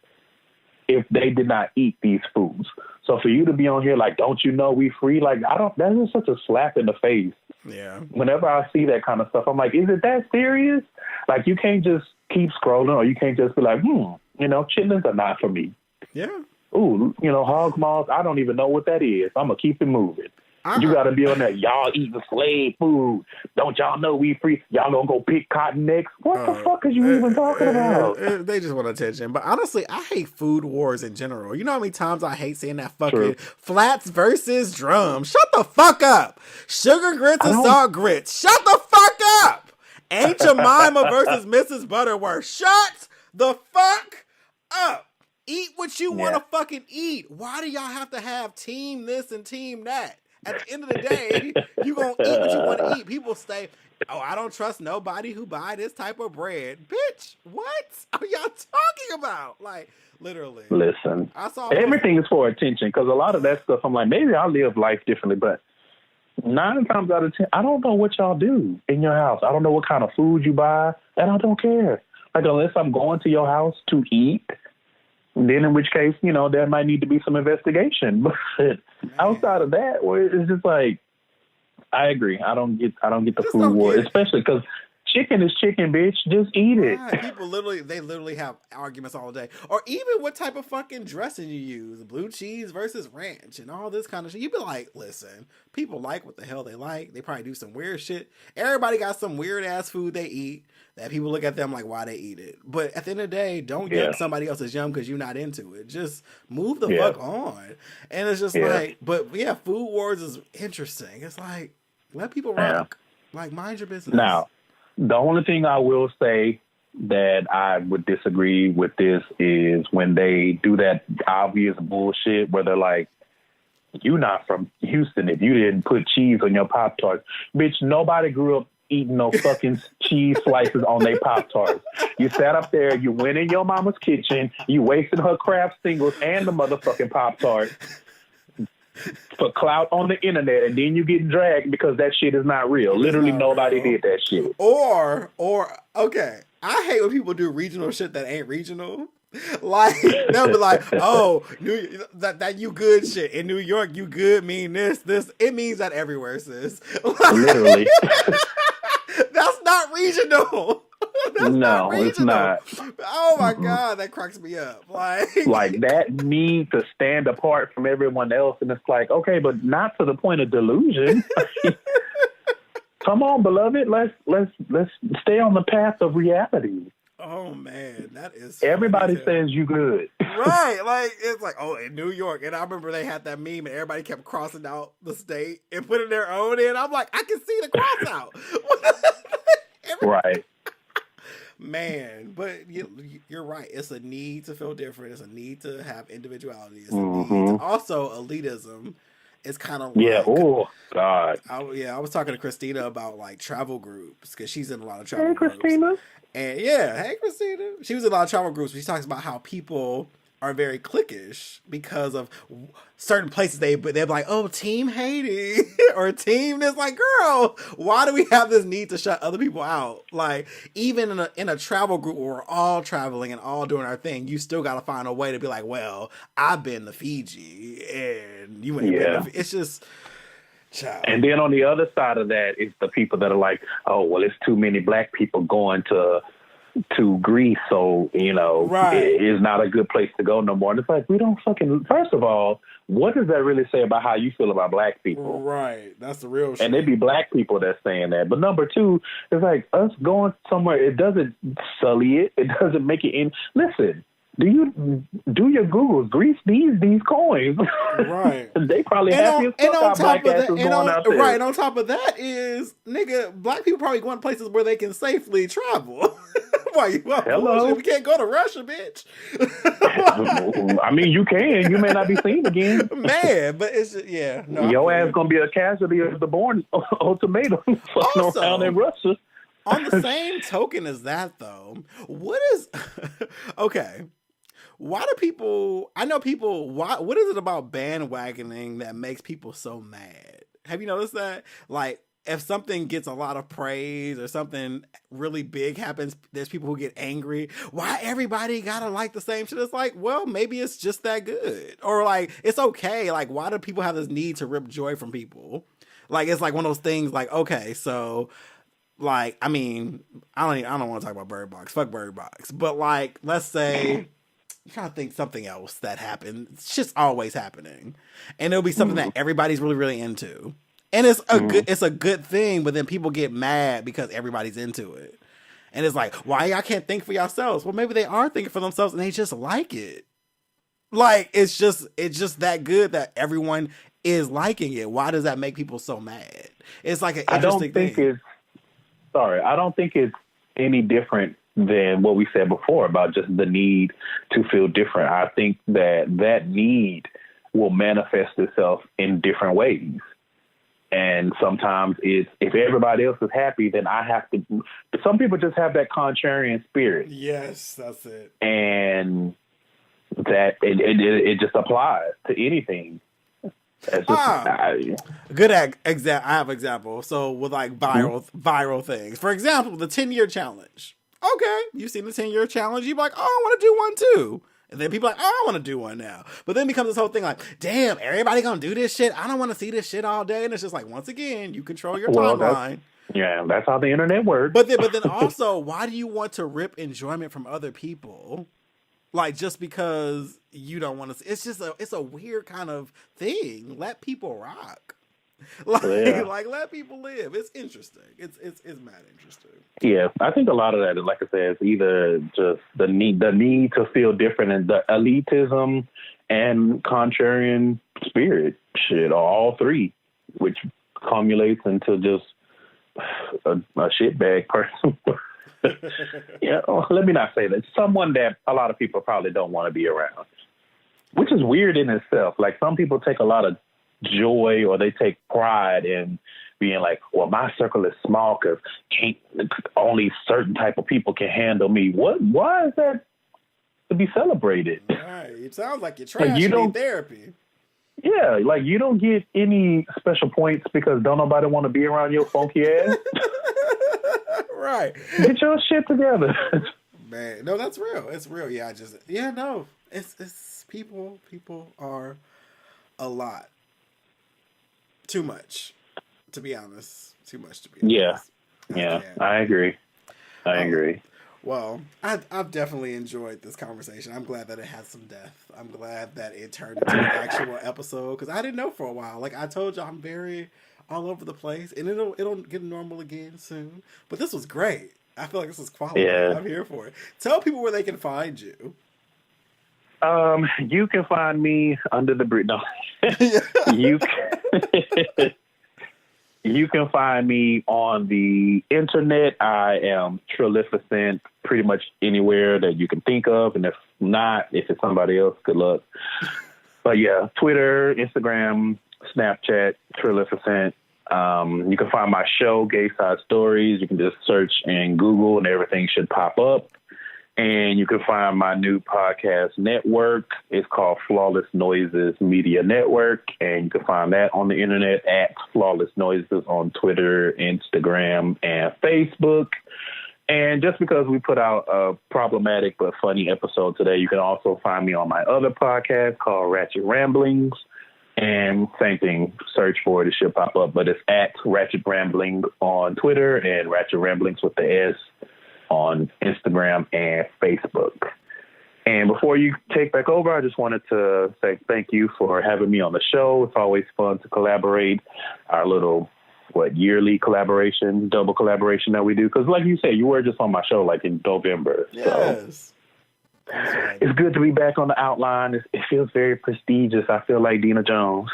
if they did not eat these foods. So for you to be on here like, don't you know we free? Like, that is such a slap in the face. Yeah. Whenever I see that kind of stuff, I'm like, is it that serious? Like, you can't just keep scrolling, or you can't just be like, chitlins are not for me. Yeah. Ooh, hog maws, I don't even know what that is. I'm going to keep it moving. You got to be on that. Y'all eating slave food. Don't y'all know we free? Y'all going to go pick cotton necks? What the fuck are you even talking about? They just want attention. But honestly, I hate food wars in general. You know how many times I hate seeing that fucking flats versus drums? Shut the fuck up. Sugar grits and salt grits. Shut the fuck up. Aunt Jemima versus Mrs. Butterworth. Shut the fuck up. Eat what you want to fucking eat. Why do y'all have to have team this and team that? At the end of the day, you going to eat what you want to eat. People say, I don't trust nobody who buy this type of bread. Bitch, what are y'all talking about? Like, literally. Listen, everything is for attention, because a lot of that stuff, I'm like, maybe I'll live life differently, but 9 times out of 10, I don't know what y'all do in your house. I don't know what kind of food you buy, and I don't care. Like, unless I'm going to your house to eat, then in which case, there might need to be some investigation. But outside of that, it's just like, I agree. I don't get the food war, especially because chicken is chicken, bitch. Just eat it. People literally have arguments all day. Or even what type of fucking dressing you use. Blue cheese versus ranch and all this kind of shit. You be like, listen, people like what the hell they like. They probably do some weird shit. Everybody got some weird ass food they eat that people look at them like, why they eat it. But at the end of the day, don't get somebody else's yum because you're not into it. Just move the fuck on. And it's just like, food wars is interesting. It's like, let people rock. Like, mind your business. Now, the only thing I will say that I would disagree with this is when they do that obvious bullshit where they're like, "You not from Houston if you didn't put cheese on your Pop-Tarts." Bitch, nobody grew up eating no fucking cheese slices on their Pop-Tarts. You sat up there, you went in your mama's kitchen, you wasted her Kraft singles and the motherfucking Pop-Tart for clout on the internet, and then you get dragged because that shit is not real. Literally nobody did that shit. Or okay, I hate when people do regional shit that ain't regional. Like they'll be like, "Oh, that you good shit in New York, you good mean this. It means that everywhere, sis." Like, literally, that's not regional. That's no, regional. it's not. Oh my god, that cracks me up. Like that need to stand apart from everyone else, and it's like, okay, but not to the point of delusion. Come on, beloved, let's stay on the path of reality. Oh man, that is everybody says you good. Right, like it's like, oh, in New York. And I remember they had that meme and everybody kept crossing out the state and putting their own in. I'm like, I can see the cross out. Right. Man, but you're right. It's a need to feel different. It's a need to have individuality. It's a need to, also elitism. It's kind of like, yeah. Oh God. I was talking to Christina about like travel groups because she's in a lot of travel groups. Hey, Christina. And hey, Christina. She was in a lot of travel groups. She talks about how people are very cliquish because of certain places they're like, oh, team Haiti or team this. Like, girl, why do we have this need to shut other people out? Like, even in a travel group where we're all traveling and all doing our thing, you still got to find a way to be like, well, I've been to Fiji and you ain't been to Fiji. It's just... Child. And then on the other side of that is the people that are like, oh, well, it's too many black people going to Greece, so, right. It is not a good place to go no more. And it's like, we don't fucking, first of all, what does that really say about how you feel about black people? Right. That's the real shit. And it be black people that's saying that. But number two, it's like us going somewhere, it doesn't sully it. It doesn't make it in. Listen. Do your Googles? Greece needs these coins. Right. They probably happy as fuck how black asses going out there. Right, and on top of that is, nigga, black people probably going to places where they can safely travel. Hello? We can't go to Russia, bitch. I mean, you can. You may not be seen again. Man, but it's just, yeah. No, your ass going to be a casualty of the born ultimatum fucking around in Russia. On the same token as that, though, what is... Okay. Why do people... I know people... What is it about bandwagoning that makes people so mad? Have you noticed that? Like, if something gets a lot of praise or something really big happens, there's people who get angry. Why everybody gotta like the same shit? It's like, well, maybe it's just that good. Or like, it's okay. Like, why do people have this need to rip joy from people? Like, it's like one of those things like, okay, so... Like, I mean, I don't want to talk about Bird Box. Fuck Bird Box. But like, let's say... I'm trying to think something else that happened. It's just always happening. And it'll be something that everybody's really, really into. And it's a good thing, but then people get mad because everybody's into it. And it's like, why y'all can't think for yourselves? Well, maybe they are thinking for themselves and they just like it. Like, it's just that good that everyone is liking it. Why does that make people so mad? It's like an interesting thing. I don't think it's any different than what we said before about just the need to feel different. I think that need will manifest itself in different ways. And sometimes it's, if everybody else is happy, then I have to. Some people just have that contrarian spirit. Yes, that's it. And that it just applies to anything. It's just, good example. I have an example. So with like viral things, for example, the 10-year challenge. Okay, you've seen the 10-year challenge. You're like, oh, I want to do one too. And then people are like, oh, I want to do one now. But then becomes this whole thing like, damn, everybody gonna do this shit. I don't want to see this shit all day. And it's just like, once again, you control your timeline. That's how the internet works. But then also, why do you want to rip enjoyment from other people? Like, just because you don't want to see. It's just it's a weird kind of thing. Let people rock. Like let people live. It's interesting. It's mad interesting. Yeah, I think a lot of that, like I said, is either just the need to feel different and the elitism and contrarian spirit shit, or all three, which cumulates into just a shitbag person. Yeah, let me not say that. Someone that a lot of people probably don't want to be around, which is weird in itself. Like some people take a lot of joy or they take pride in being like, well, my circle is small because only certain type of people can handle me. What? Why is that to be celebrated? Right. It sounds like you're Like trash. You need therapy. Yeah, like you don't get any special points because don't nobody want to be around your funky ass. Right. Get your shit together. Man, no, that's real. It's real. Yeah, no. It's people are a lot. Too much, to be honest. Too much to be honest. I agree. I agree. Well, I've definitely enjoyed this conversation. I'm glad that it had some depth. I'm glad that it turned into an actual episode because I didn't know for a while. Like I told you, I'm very all over the place, and it'll get normal again soon. But this was great. I feel like this is quality. Yeah. I'm here for it. Tell people where they can find you. You can find me under the bridge. No, you. You can find me on the internet. I am Trillificent pretty much anywhere that you can think of. And if not, if it's somebody else, good luck. But yeah, Twitter, Instagram, Snapchat, Trillificent. You can find my show, Gayside Stories. You can just search in Google and everything should pop up. And you can find my new podcast network. It's called Flawless Noises Media Network. And you can find that on the internet at Flawless Noises on Twitter, Instagram, and Facebook. And just because we put out a problematic but funny episode today, you can also find me on my other podcast called Ratchet Ramblings. And same thing, search for it, it should pop up. But it's at Ratchet Rambling on Twitter and Ratchet Ramblings with the S on Instagram and Facebook. And before you take back over, I just wanted to say thank you for having me on the show. It's always fun to collaborate. Our little, yearly collaboration, double collaboration that we do. Because like you said, you were just on my show like in November. Yes. So it's good to be back on the outline. It feels very prestigious. I feel like Dina Jones.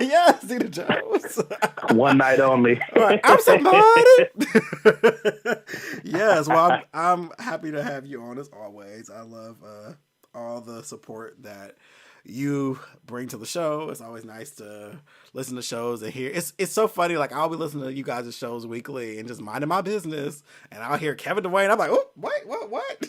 Yes, Dina Jones. One night only. Right, I'm so proud. Yes, well, I'm happy to have you on as always. I love all the support that you bring to the show. It's always nice to listen to shows and hear. It's so funny. Like I'll be listening to you guys' shows weekly and just minding my business, and I'll hear Kevin DeWayne. I'm like, oh, wait, what?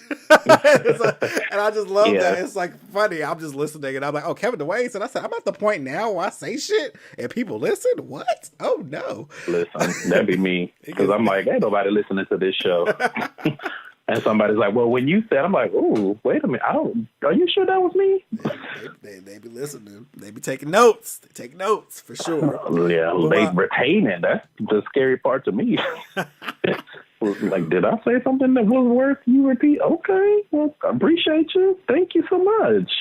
And I just love that. It's like funny. I'm just listening, and I'm like, oh, Kevin DeWayne. And I said, I'm at the point now where I say shit and people listen. What? Oh no. Listen, that'd be me because I'm like, ain't nobody listening to this show. And somebody's like, well, when you said, I'm like, oh, wait a minute. Are you sure that was me? They be listening. They be taking notes. They take notes for sure. They retain it. That's the scary part to me. Like, did I say something that was worth you repeat? Okay. Well, I appreciate you. Thank you so much.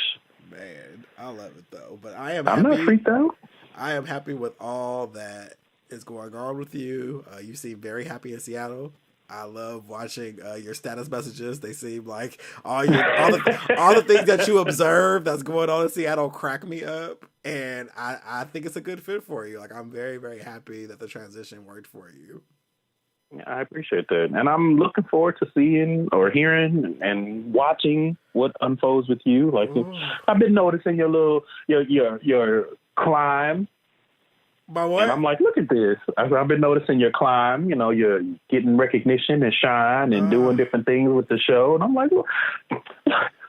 Man, I love it though. But I'm not freaked out. I am happy with all that is going on with you. You seem very happy in Seattle. I love watching your status messages. They seem like all the things that you observe that's going on in Seattle crack me up, and I think it's a good fit for you. Like I'm very, very happy that the transition worked for you. I appreciate that, and I'm looking forward to seeing or hearing and watching what unfolds with you. Like I've been noticing your climb. My what? And I'm like, look at this. I've been noticing your climb. You know, you're getting recognition and shine and doing different things with the show. And I'm like,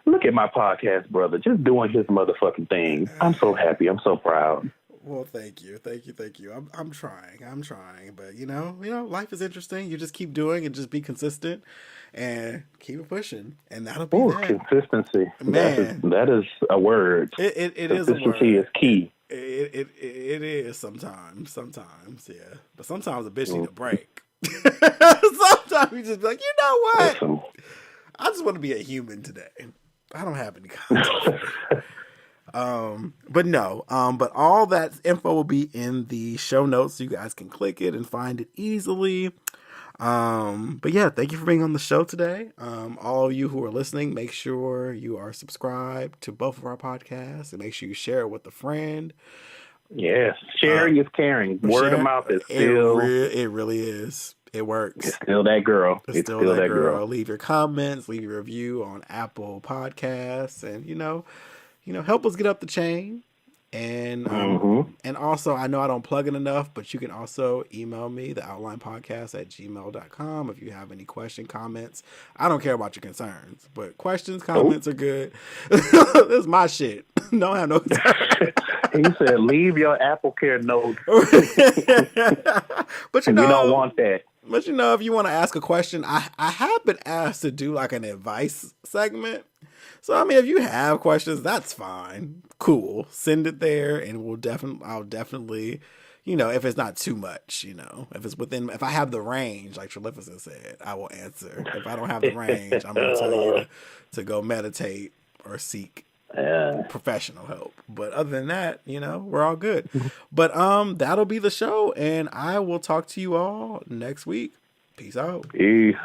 look at my podcast brother, just doing his motherfucking thing. I'm so happy. I'm so proud. Well, thank you. I'm trying, but you know, life is interesting. You just keep doing and just be consistent and keep it pushing, and that'll be that. Consistency. Man, that is a word. It is a word. Consistency is key. It is sometimes, yeah. But sometimes a bitch need a break. Sometimes you just be like, you know what? Listen. I just want to be a human today. I don't have any content. But all that info will be in the show notes so you guys can click it and find it easily. But yeah, thank you for being on the show today. All of you who are listening, make sure you are subscribed to both of our podcasts and make sure you share it with a friend. Yes, sharing is caring. Word of mouth is still. It really is. It works. It's still that girl. It's still that girl. Leave your comments, leave your review on Apple Podcasts, and help us get up the chain. And and also, I know I don't plug it enough, but you can also email me, theoutlinepodcast@gmail.com, if you have any comments. I don't care about your concerns, but questions, comments are good. This is my shit. Don't have no concerns. He said, leave your Apple Care note. But we don't want that. But if you want to ask a question, I have been asked to do like an advice segment. So I mean, if you have questions, that's fine. Cool. Send it there, and I'll definitely, if it's not too much, if I have the range, like Trillificent said, I will answer. If I don't have the range, I'm gonna tell you to go meditate or seek professional help. But other than that, we're all good. But that'll be the show, and I will talk to you all next week. Peace out. Peace.